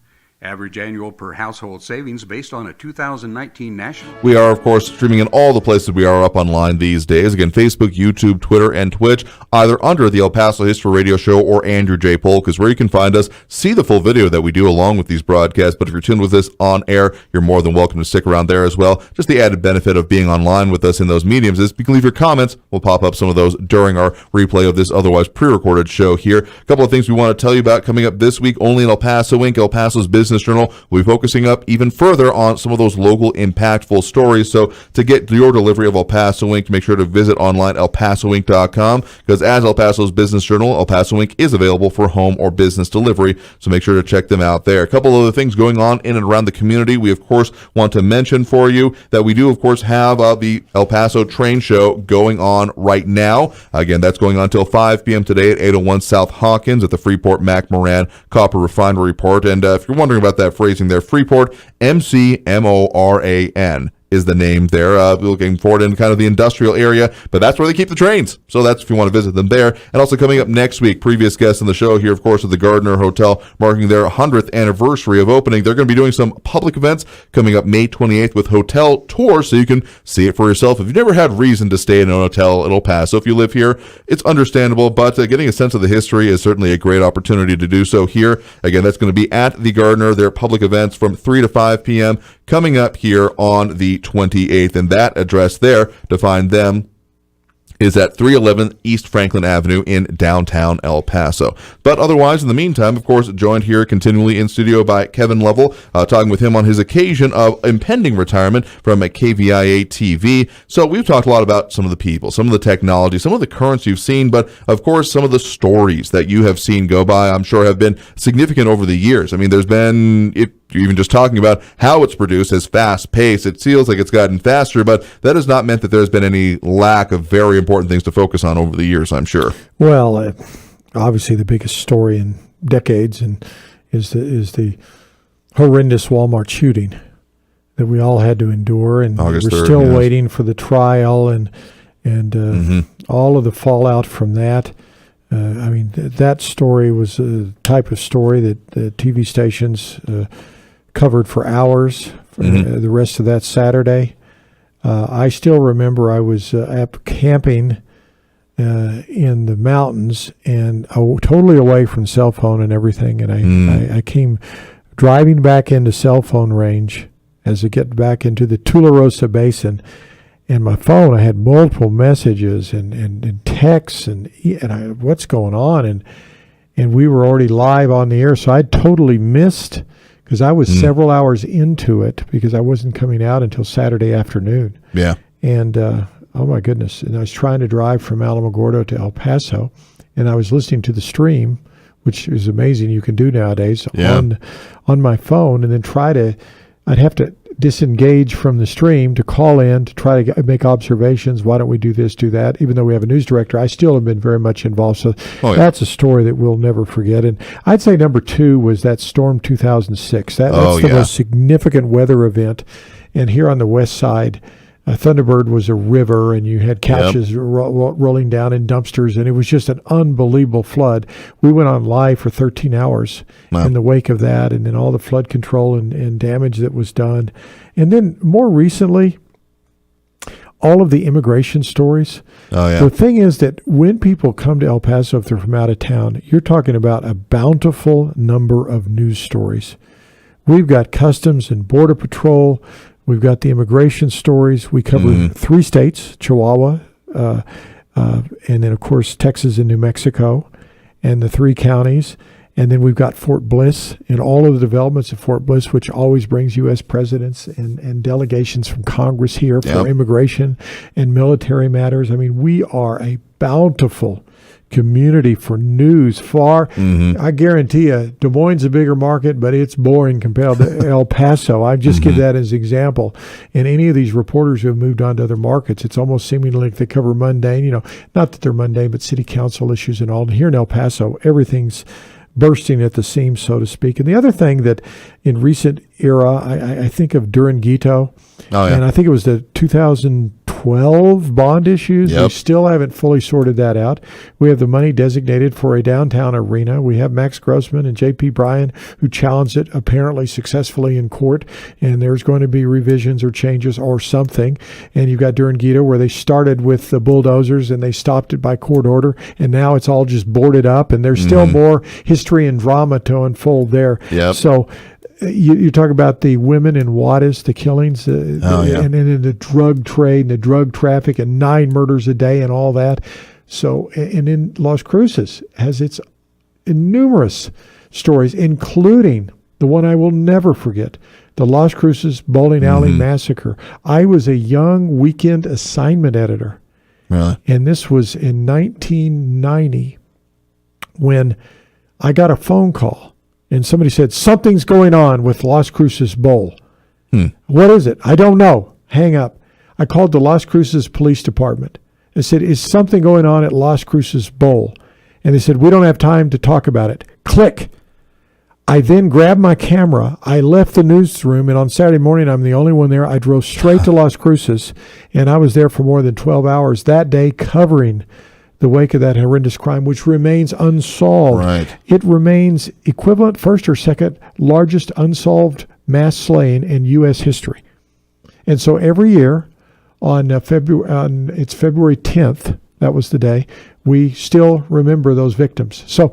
Average annual per household savings based on a 2019 national. We are, of course, streaming in all the places we are up online these days. Again, Facebook, YouTube, Twitter, and Twitch, either under the El Paso History Radio Show or Andrew J. Polk is where you can find us, see the full video that we do along with these broadcasts. But if you're tuned with us on air, you're more than welcome to stick around there as well. Just the added benefit of being online with us in those mediums is you can leave your comments. We'll pop up some of those during our replay of this otherwise pre-recorded show here. A couple of things we want to tell you about coming up this week, only in El Paso Inc., El Paso's Business Journal. We'll be focusing up even further on some of those local impactful stories. So to get your delivery of El Paso Inc., make sure to visit online elpasoinc.com, because as El Paso's Business Journal, El Paso Inc. is available for home or business delivery. So make sure to check them out there. A couple other things going on in and around the community. We, of course, want to mention for you that we do, of course, have the El Paso Train Show going on right now. Again, that's going on until 5 p.m. today at 801 South Hawkins at the Freeport McMoran Copper Refinery Port. And if you're wondering about that phrasing there, Freeport, MCMORAN is the name there. Looking forward in kind of the industrial area, but that's where they keep the trains. So that's if you want to visit them there. And also coming up next week, previous guests on the show here, of course, at the Gardner Hotel, marking their 100th anniversary of opening. They're going to be doing some public events coming up May 28th with hotel tours, so you can see it for yourself. If you've never had reason to stay in an hotel at El Paso, if you live here, it's understandable, but getting a sense of the history is certainly a great opportunity to do so here. Again, that's going to be at the Gardner, their public events from 3 to 5 p.m. coming up here on the 28th, and that address there to find them is at 311 East Franklin Avenue in downtown El Paso. But otherwise, in the meantime, of course, joined here continually in studio by Kevin Lovell, talking with him on his occasion of impending retirement from KVIA-TV. So we've talked a lot about some of the people, some of the technology, some of the currents you've seen, but of course, some of the stories that you have seen go by, I'm sure have been significant over the years. I mean, there's been, even just talking about how it's produced as fast paced, it feels like it's gotten faster, but that has not meant that there's been any lack of very important things to focus on over the years, I'm sure. Well, Obviously the biggest story in decades is the horrendous Walmart shooting that we all had to endure, and August we're 3rd, still yes. waiting for the trial and all of the fallout from that. I mean, that story was a type of story that the TV stations covered for hours for the rest of that Saturday. I still remember I was camping in the mountains and totally away from cell phone and everything. And I came driving back into cell phone range as I get back into the Tularosa Basin. And my phone, I had multiple messages and texts and what's going on? And we were already live on the air. So I totally missed, because I was several hours into it because I wasn't coming out until Saturday afternoon. Yeah. And, oh my goodness. And I was trying to drive from Alamogordo to El Paso, and I was listening to the stream, which is amazing you can do nowadays on my phone, and then I'd have to disengage from the stream to call in to try to make observations. Why don't we do this, do that? Even though we have a news director, I still have been very much involved. So that's a story that we'll never forget. And I'd say number 2 was that storm 2006. That's the most significant weather event. And here on the west side, Thunderbird was a river, and you had couches rolling down in dumpsters, and it was just an unbelievable flood. We went on live for 13 hours in the wake of that, and then all the flood control and damage that was done. And then more recently, all of the immigration stories. The thing is that when people come to El Paso, if they're from out of town, you're talking about a bountiful number of news stories. We've got Customs and Border Patrol. We've got the immigration stories. We cover 3 states, Chihuahua, and then, of course, Texas and New Mexico, and the 3 counties. And then we've got Fort Bliss and all of the developments of Fort Bliss, which always brings U.S. presidents and delegations from Congress here for immigration and military matters. I mean, we are a bountiful community for news. I guarantee you, Des Moines is a bigger market, but it's boring compared to El Paso. I just give that as an example. And any of these reporters who have moved on to other markets, it's almost seemingly like they cover mundane, not that they're mundane, but city council issues and all. And here in El Paso, everything's bursting at the seams, so to speak. And the other thing that in recent era, I think of Duranguito, and I think it was the 2012 bond issues. We still haven't fully sorted that out. We have the money designated for a downtown arena. We have Max Grossman and J.P. Bryan, who challenged it apparently successfully in court, and there's going to be revisions or changes or something. And you've got Duranguito, where they started with the bulldozers and they stopped it by court order, and now it's all just boarded up, and there's still more history and drama to unfold there. So you talk about the women in Juarez, the killings, and then the drug trade and the drug traffic, and 9 murders a day and all that. So, and then Las Cruces has its numerous stories, including the one I will never forget, the Las Cruces Bowling Alley Massacre. I was a young weekend assignment editor. And this was in 1990 when I got a phone call. And somebody said, something's going on with Las Cruces Bowl. What is it? I don't know. Hang up. I called the Las Cruces Police Department. I said, is something going on at Las Cruces Bowl? And they said, we don't have time to talk about it. Click. I then grabbed my camera. I left the newsroom, and on Saturday morning, I'm the only one there. I drove straight to Las Cruces, and I was there for more than 12 hours that day covering the wake of that horrendous crime, which remains unsolved. It remains equivalent, first or second largest unsolved mass slaying in U.S. history. And so every year it's February 10th, that was the day, we still remember those victims. So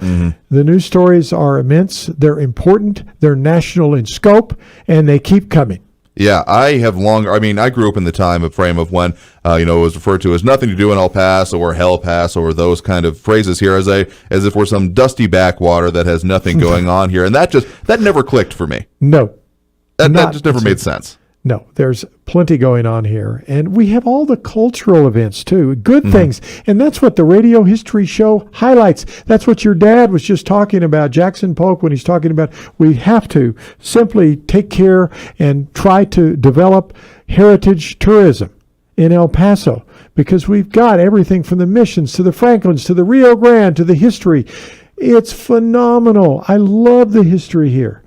the news stories are immense, they're important, they're national in scope, and they keep coming. Yeah, I grew up in the frame of when, it was referred to as nothing to do in El Paso or Hell Paso or those kind of phrases here as if we're some dusty backwater that has nothing going on here. And that never clicked for me. No. That just never made sense. No, there's plenty going on here. And we have all the cultural events, too, good things. And that's what the radio history show highlights. That's what your dad was just talking about, Jackson Polk, when he's talking about we have to simply take care and try to develop heritage tourism in El Paso, because we've got everything from the missions to the Franklins to the Rio Grande to the history. It's phenomenal. I love the history here.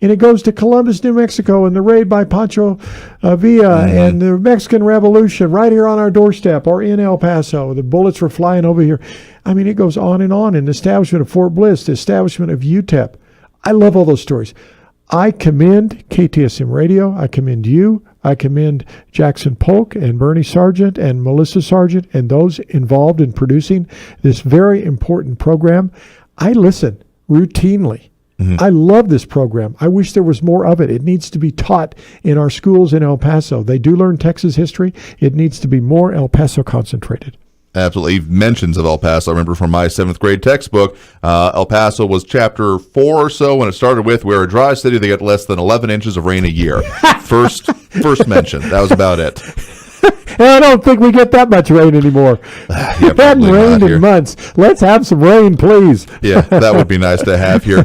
And it goes to Columbus, New Mexico, and the raid by Pancho Villa, and the Mexican Revolution right here on our doorstep, or in El Paso. The bullets were flying over here. I mean, it goes on and on. And the establishment of Fort Bliss, the establishment of UTEP. I love all those stories. I commend KTSM Radio. I commend you. I commend Jackson Polk and Bernie Sargent and Melissa Sargent and those involved in producing this very important program. I listen routinely. I love this program. I wish there was more of it. It needs to be taught in our schools in El Paso. They do learn Texas history. It needs to be more El Paso concentrated. Absolutely. Mentions of El Paso. I remember from my 7th grade textbook, El Paso was chapter 4 or so when it started with, we're a dry city that get less than 11 inches of rain a year. First mention. That was about it. I don't think we get that much rain anymore. It hadn't rained in months. Let's have some rain, please. Yeah, that would be nice to have here.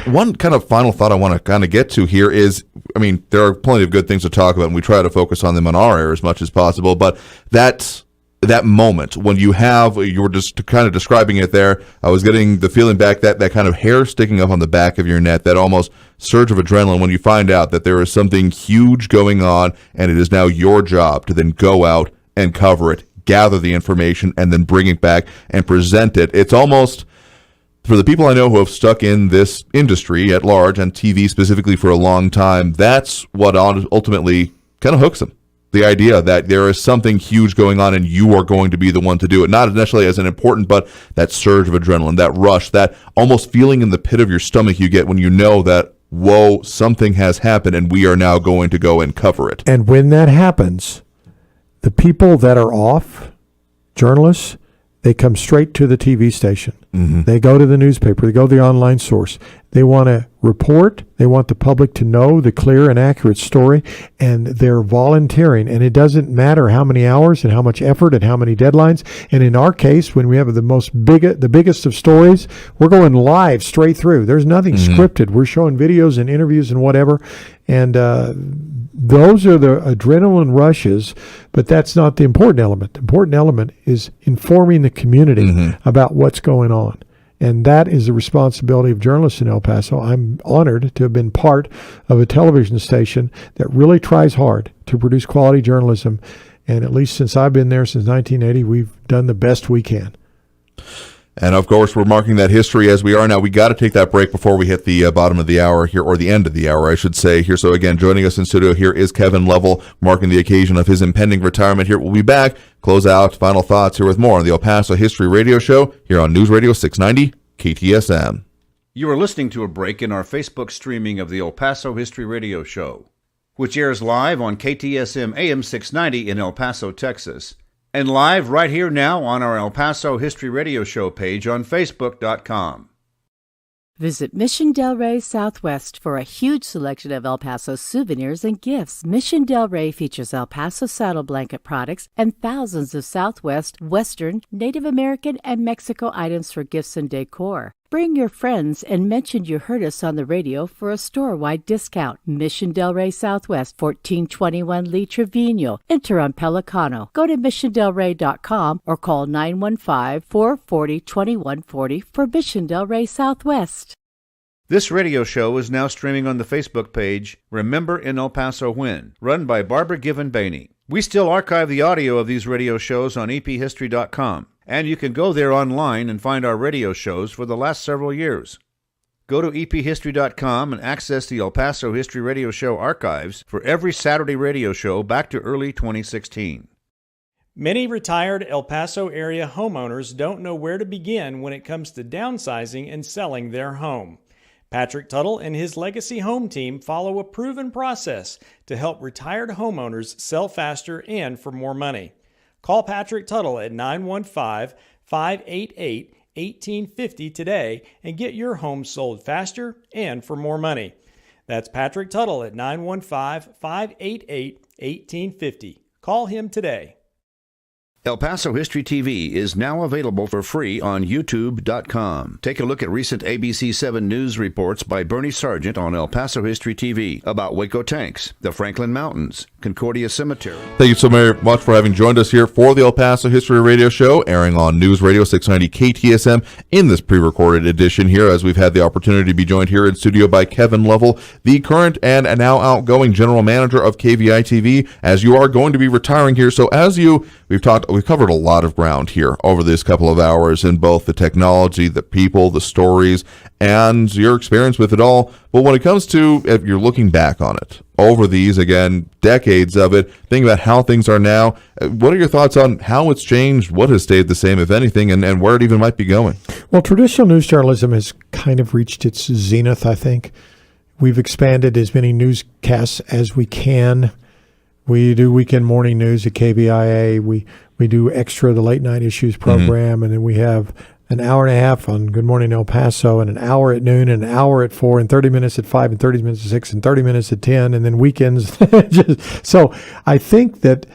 One kind of final thought I want to kind of get to here is, I mean, there are plenty of good things to talk about, and we try to focus on them on our air as much as possible, but that moment when you were just kind of describing it there, I was getting the feeling back that kind of hair sticking up on the back of your neck, that almost surge of adrenaline when you find out that there is something huge going on, and it is now your job to then go out and cover it, gather the information, and then bring it back and present it. It's almost, for the people I know who have stuck in this industry at large, and TV specifically for a long time, that's what ultimately kind of hooks them. The idea that there is something huge going on and you are going to be the one to do it. Not necessarily as an important, but that surge of adrenaline, that rush, that almost feeling in the pit of your stomach you get when you know that, whoa, something has happened and we are now going to go and cover it. And when that happens, the people that are off, journalists, they come straight to the TV station. They go to the newspaper. They go to the online source. They want to report. They want the public to know the clear and accurate story, and they're volunteering. And it doesn't matter how many hours and how much effort and how many deadlines. And in our case, when we have the biggest of stories, we're going live straight through. There's nothing scripted. We're showing videos and interviews and whatever. And those are the adrenaline rushes, but that's not the important element. The important element is informing the community about what's going on. And that is the responsibility of journalists in El Paso. I'm honored to have been part of a television station that really tries hard to produce quality journalism. And at least since I've been there since 1980, we've done the best we can. And of course, we're marking that history as we are now. We got to take that break before we hit the bottom of the hour here, or the end of the hour, I should say here. So again, joining us in studio here is Kevin Lovell, marking the occasion of his impending retirement here. We'll be back, close out, final thoughts here with more on the El Paso History Radio Show here on News Radio 690 KTSM. You are listening to a break in our Facebook streaming of the El Paso History Radio Show, which airs live on KTSM AM 690 in El Paso, Texas, and live right here now on our El Paso History Radio Show page on Facebook.com. Visit Mission Del Rey Southwest for a huge selection of El Paso souvenirs and gifts. Mission Del Rey features El Paso saddle blanket products and thousands of Southwest, Western, Native American, and Mexico items for gifts and decor. Bring your friends and mention you heard us on the radio for a store-wide discount. Mission Del Rey Southwest, 1421 Lee Trevino. Enter on Pelicano. Go to missiondelrey.com or call 915-440-2140 for Mission Del Rey Southwest. This radio show is now streaming on the Facebook page Remember in El Paso When, run by Barbara Given Bainey. We still archive the audio of these radio shows on ephistory.com. And you can go there online and find our radio shows for the last several years. Go to ephistory.com and access the El Paso History Radio Show archives for every Saturday radio show back to early 2016. Many retired El Paso area homeowners don't know where to begin when it comes to downsizing and selling their home. Patrick Tuttle and his Legacy Home team follow a proven process to help retired homeowners sell faster and for more money. Call Patrick Tuttle at 915-588-1850 today and get your home sold faster and for more money. That's Patrick Tuttle at 915-588-1850. Call him today. El Paso History TV is now available for free on YouTube.com. Take a look at recent ABC 7 news reports by Bernie Sargent on El Paso History TV about Waco Tanks, the Franklin Mountains, Concordia Cemetery. Thank you so very much for having joined us here for the El Paso History Radio Show, airing on News Radio 690 KTSM in this pre-recorded edition here, as we've had the opportunity to be joined here in studio by Kevin Lovell, the current and now outgoing general manager of KVIA-TV, as you are going to be retiring here. So as you we've covered a lot of ground here over this couple of hours in both the technology, the people, the stories, and your experience with it all. But when it comes to, if you're looking back on it, over these, again, decades of it, thinking about how things are now, what are your thoughts on how it's changed, what has stayed the same, if anything, and where it even might be going? Well, traditional news journalism has kind of reached its zenith, I think. We've expanded as many newscasts as we can. We do weekend morning news at KVIA. We do Extra, the late night issues program, and then we have an hour and a half on Good Morning El Paso, and an hour at noon, and an hour at 4, and 30 minutes at 5, and 30 minutes at 6, and 30 minutes at 10, and then weekends. So I think that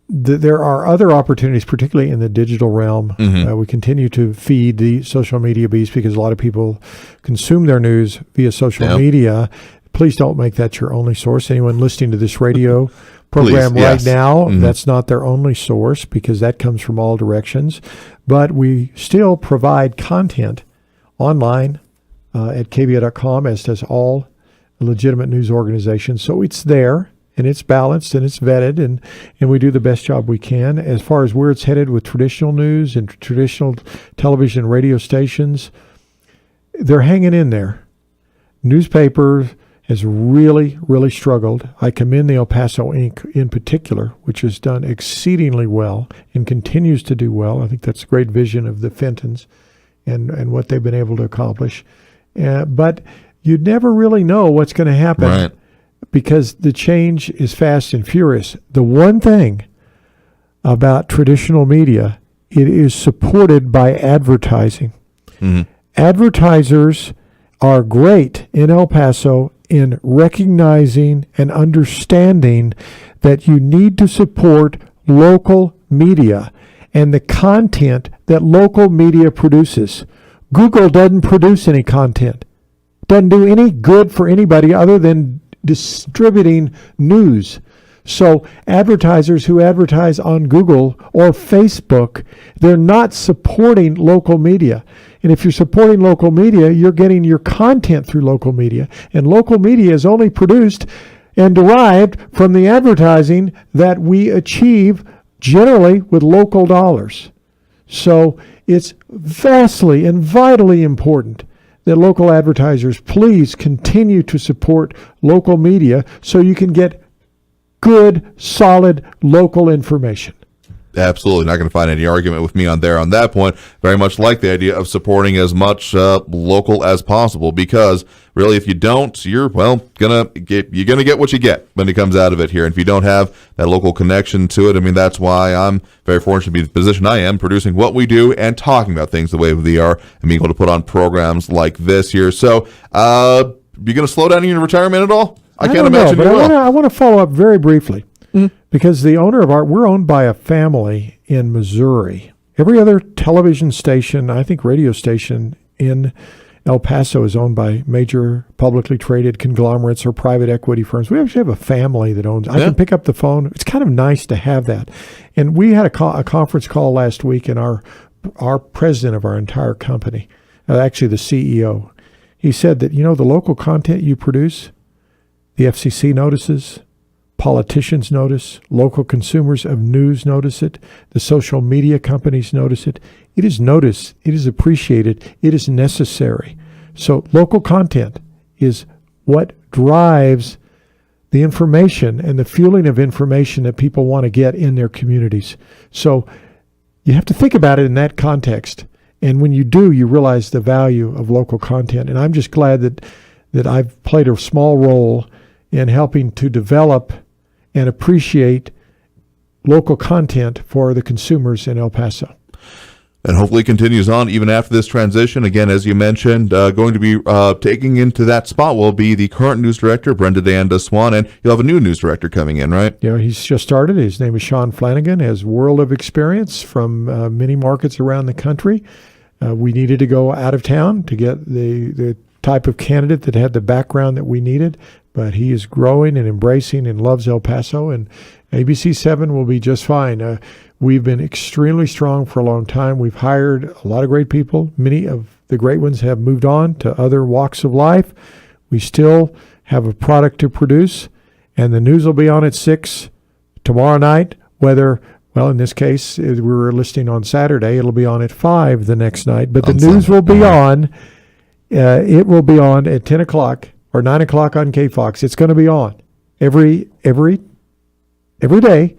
there are other opportunities, particularly in the digital realm. We continue to feed the social media beast because a lot of people consume their news via social media. Please don't make that your only source. Anyone listening to this radio program right now, that's not their only source because that comes from all directions. But we still provide content online at KVIA.com, as does all legitimate news organizations. So it's there, and it's balanced, and it's vetted, and we do the best job we can. As far as where it's headed with traditional news and traditional television and radio stations, they're hanging in there. Newspapers has really, really struggled. I commend the El Paso Inc. in particular, which has done exceedingly well and continues to do well. I think that's a great vision of the Fentons and what they've been able to accomplish. But you never really know what's going to happen because the change is fast and furious. The one thing about traditional media, it is supported by advertising. Advertisers are great in El Paso in recognizing and understanding that you need to support local media and the content that local media produces. Google doesn't produce any content, doesn't do any good for anybody other than distributing news. So advertisers who advertise on Google or Facebook, they're not supporting local media. And if you're supporting local media, you're getting your content through local media. And local media is only produced and derived from the advertising that we achieve generally with local dollars. So it's vastly and vitally important that local advertisers please continue to support local media so you can get good, solid local information. Absolutely. Not going to find any argument with me on that point. Very much like the idea of supporting as much local as possible, because really if you don't, you're gonna get what you get when it comes out of it here. And if you don't have that local connection to it, I mean, that's why I'm very fortunate to be in the position I am, producing what we do and talking about things the way they are and being able to put on programs like this here. So you going to slow down in your retirement at all? I can't imagine you will. I want to follow up very briefly. Because the owner of we're owned by a family in Missouri. Every other television station, I think radio station in El Paso is owned by major publicly traded conglomerates or private equity firms. We actually have a family that owns. I can pick up the phone. It's kind of nice to have that. And we had a conference call last week, and our president of our entire company, actually the CEO, he said that, the local content you produce, the FCC notices, politicians notice, local consumers of news notice it, the social media companies notice it. It is noticed, it is appreciated, it is necessary. So local content is what drives the information and the fueling of information that people want to get in their communities. So you have to think about it in that context. And when you do, you realize the value of local content. And I'm just glad that I've played a small role in helping to develop and appreciate local content for the consumers in El Paso. And hopefully continues on even after this transition. Again, as you mentioned, going to be taking into that spot will be the current news director, Brenda Deanda Swan, and you'll have a new news director coming in, right? Yeah, he's just started. His name is Sean Flanagan, has world of experience from many markets around the country. We needed to go out of town to get the type of candidate that had the background that we needed, but he is growing and embracing and loves El Paso, and ABC 7 will be just fine. We've been extremely strong for a long time. We've hired a lot of great people. Many of the great ones have moved on to other walks of life. We still have a product to produce, and the news will be on at 6 tomorrow night, whether Well, in this case, we were listening on Saturday. It'll be on at 5 the next night. But the On news Sunday. will be on. It will be on at 10 o'clock or 9 o'clock on KFOX. It's going to be on every day.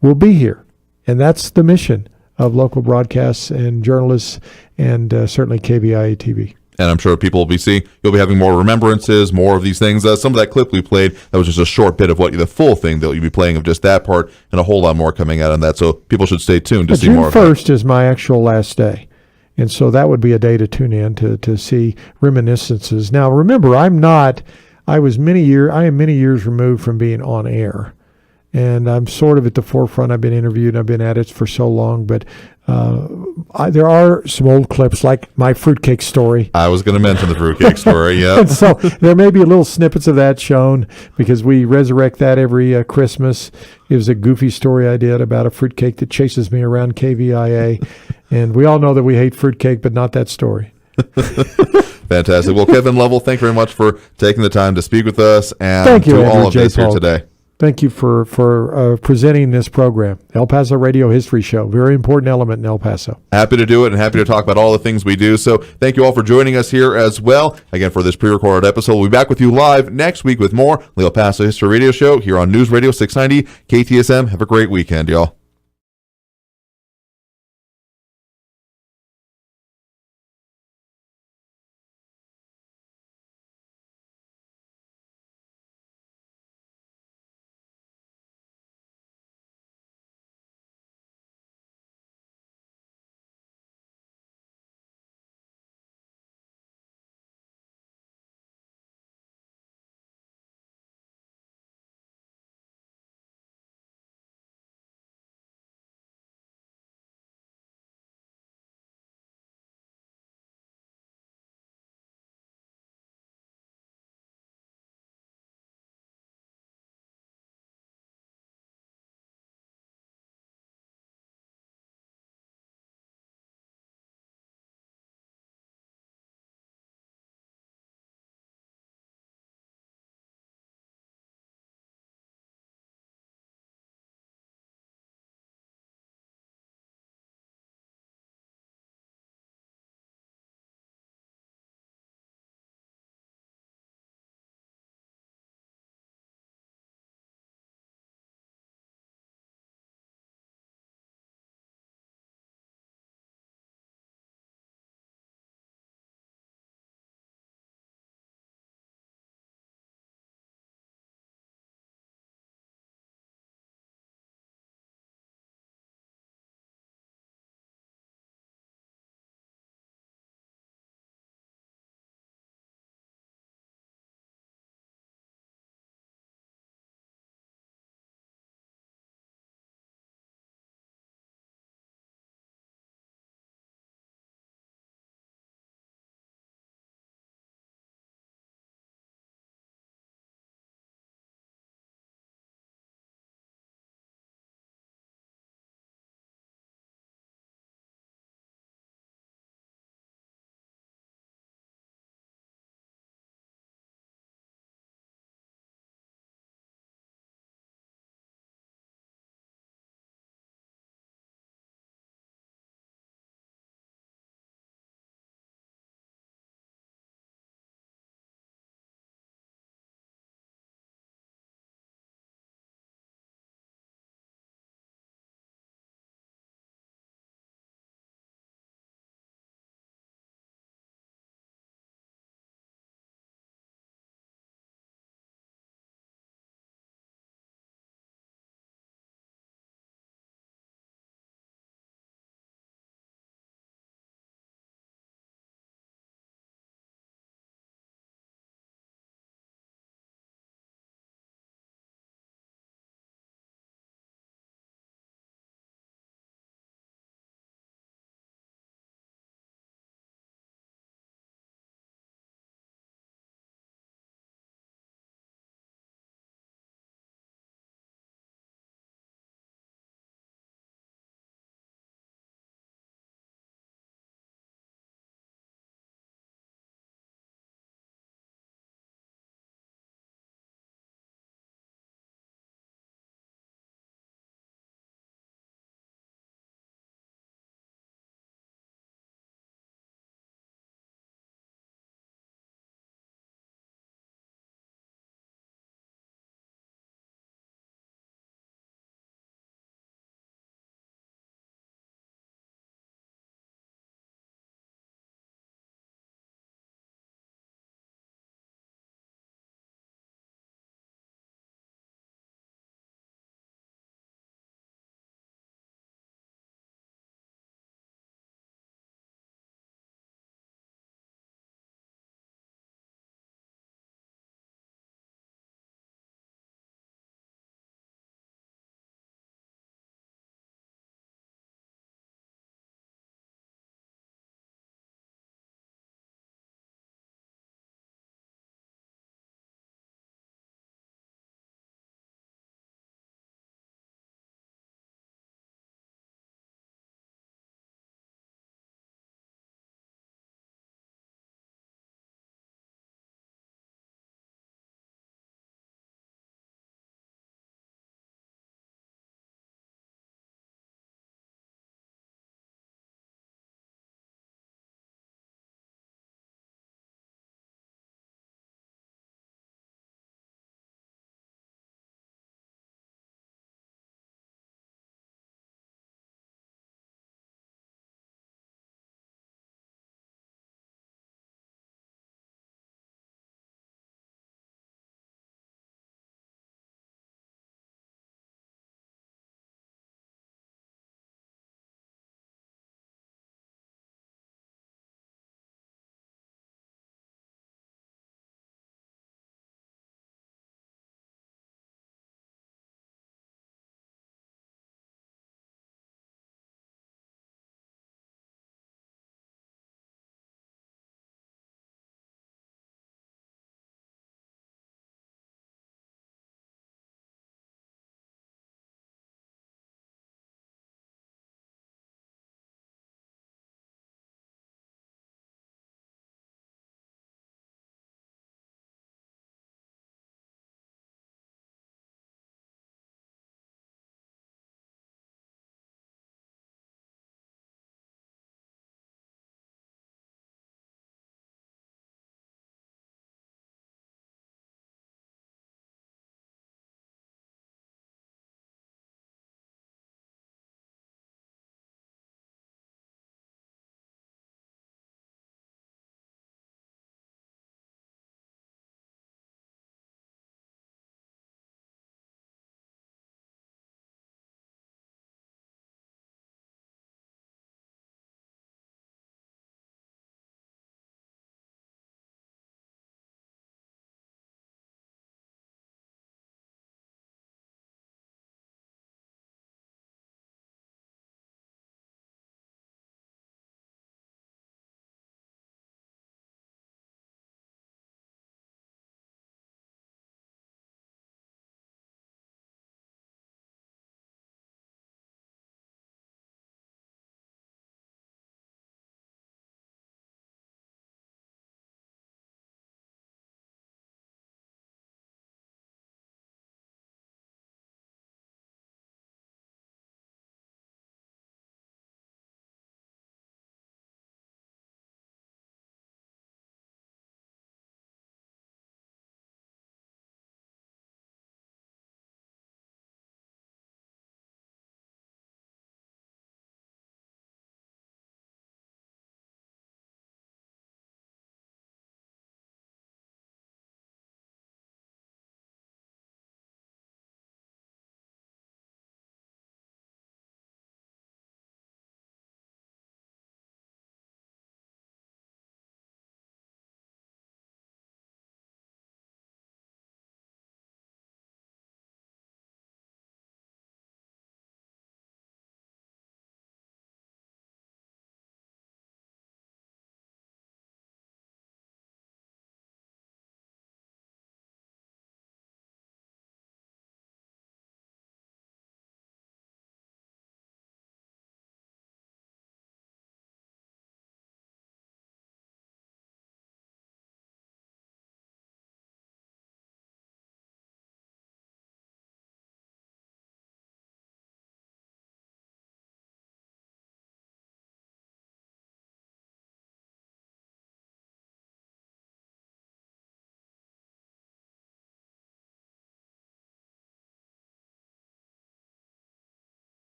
We'll be here, and that's the mission of local broadcasts and journalists, and certainly KVIA-TV. And I'm sure people will be seeing, you'll be having more remembrances, more of these things. Some of that clip we played, that was just a short bit of the full thing that you'll be playing of just that part, and a whole lot more coming out on that. So people should stay tuned to see more of that. June 1st is my actual last day. And so that would be a day to tune in to see reminiscences. Now, remember, I am many years removed from being on air. And I'm sort of at the forefront. I've been interviewed. I've been at it for so long. But there are some old clips, like my fruitcake story. I was going to mention the fruitcake story, yeah. And so there may be little snippets of that shown because we resurrect that every Christmas. It was a goofy story I did about a fruitcake that chases me around KVIA. And we all know that we hate fruitcake, but not that story. Fantastic. Well, Kevin Lovell, thank you very much for taking the time to speak with us and Thank you, do Andrew all of J. this here Polk. today. Thank you for presenting this program, El Paso Radio History Show. Very important element in El Paso. Happy to do it and happy to talk about all the things we do. So thank you all for joining us here as well. Again, for this pre-recorded episode, we'll be back with you live next week with more El Paso History Radio Show here on News Radio 690 KTSM. Have a great weekend, y'all.